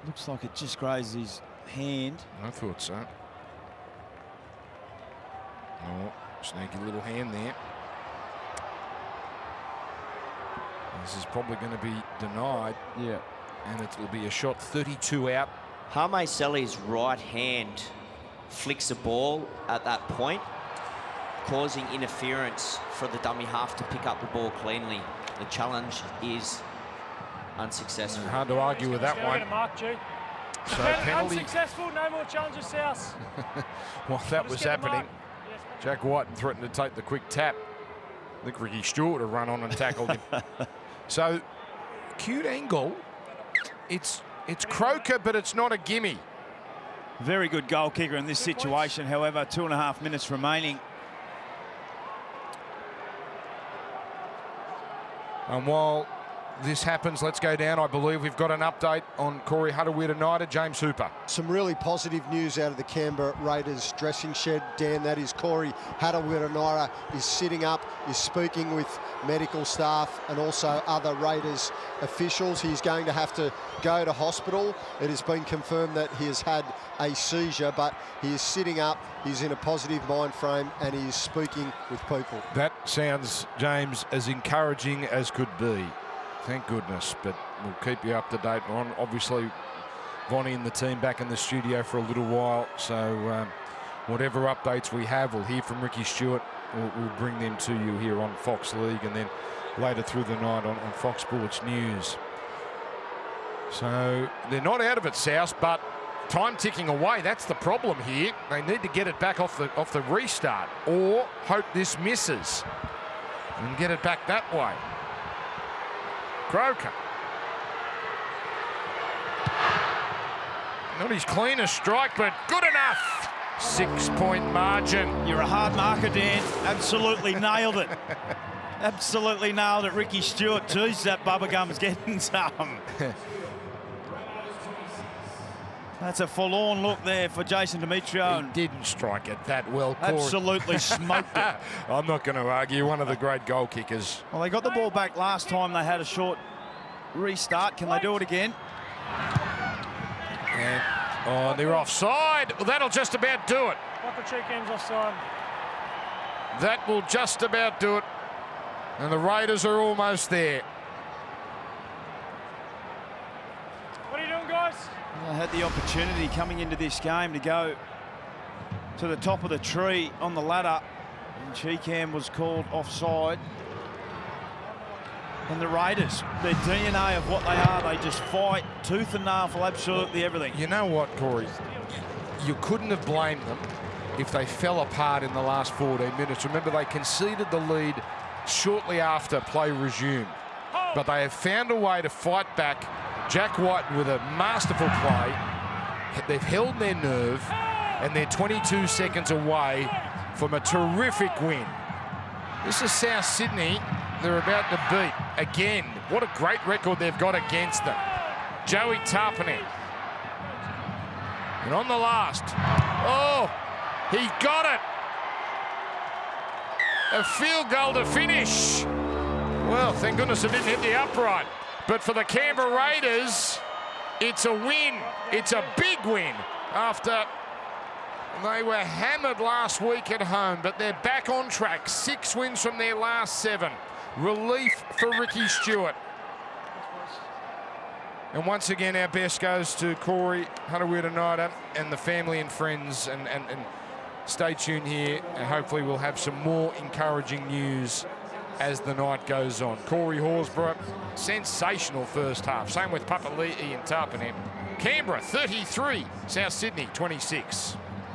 B: Looks like it just grazed his hand.
A: I thought so. Oh, sneaky little hand there. This is probably going to be denied.
B: Yeah.
A: And it will be a shot 32 out.
E: Hame Selle's right hand flicks the ball at that point, causing interference for the dummy half to pick up the ball cleanly. The challenge is unsuccessful.
A: Hard to argue with that
D: Get
A: one.
D: a mark, G.
A: So penalty.
D: Unsuccessful, no more challenges, South.
A: While that was happening, Jack White threatened to take the quick tap. I think Ricky Stewart had run on and tackled him. So, cute angle. It's Croker, but it's not a gimme.
B: Very good goal kicker in this situation. However, 2.5 minutes remaining.
A: And while this happens, let's go down. I believe we've got an update on Corey Hutterweir United. James Hooper.
C: Some really positive news out of the Canberra Raiders dressing shed, Dan. That is Corey Hutterweir is sitting up, is speaking with medical staff and also other Raiders officials. He's going to have to go to hospital. It has been confirmed that he has had a seizure, but he is sitting up, he's in a positive mind frame, and he is speaking with people.
A: That sounds, James, as encouraging as could be. Thank goodness, but we'll keep you up to date on. Obviously, Vonnie and the team back in the studio for a little while, so whatever updates we have, we'll hear from Ricky Stewart. We'll bring them to you here on Fox League, and then later through the night on Fox Sports News. So they're not out of it, South, but time ticking away. That's the problem here. They need to get it back off the restart, or hope this misses and get it back that way. Croker. Not his cleanest strike, but good enough. 6-point margin.
B: You're a hard marker, Dan. Absolutely nailed it. Absolutely nailed it. Ricky Stewart, geez, that bubblegum's getting some. That's a forlorn look there for Jason Demetrio.
A: He didn't strike it that well, Corey.
B: Absolutely smoked it.
A: I'm not going to argue. One of the great goal kickers.
B: Well, they got the ball back last time they had a short restart. Can they do it again?
A: And, oh, they're offside. Well, that'll just about do it.
D: What the check ends offside.
A: That will just about do it. And the Raiders are almost there.
D: What are you doing, guys?
B: I had the opportunity coming into this game to go to the top of the tree on the ladder, and Cheekham was called offside. And the Raiders, their DNA of what they are, they just fight tooth and nail for absolutely everything.
A: You know what, Corey? You couldn't have blamed them if they fell apart in the last 14 minutes. Remember, they conceded the lead shortly after play resumed. But they have found a way to fight back. Jack White with a masterful play. They've held their nerve, and they're 22 seconds away from a terrific win. This is South Sydney they're about to beat again. What a great record they've got against them. Joey Tarpanen. And on the last. Oh, he got it. A field goal to finish. Well, thank goodness it didn't hit the upright. But for the Canberra Raiders, it's a win. It's a big win after they were hammered last week at home, but they're back on track. 6 wins from their last 7. Relief for Ricky Stewart. And once again, our best goes to Corey Hutterweir and the family and friends. And stay tuned here, and hopefully we'll have some more encouraging news as the night goes on. Corey Horsburgh, sensational first half. Same with Papali'i and Tarpanen. Canberra 33, South Sydney 26.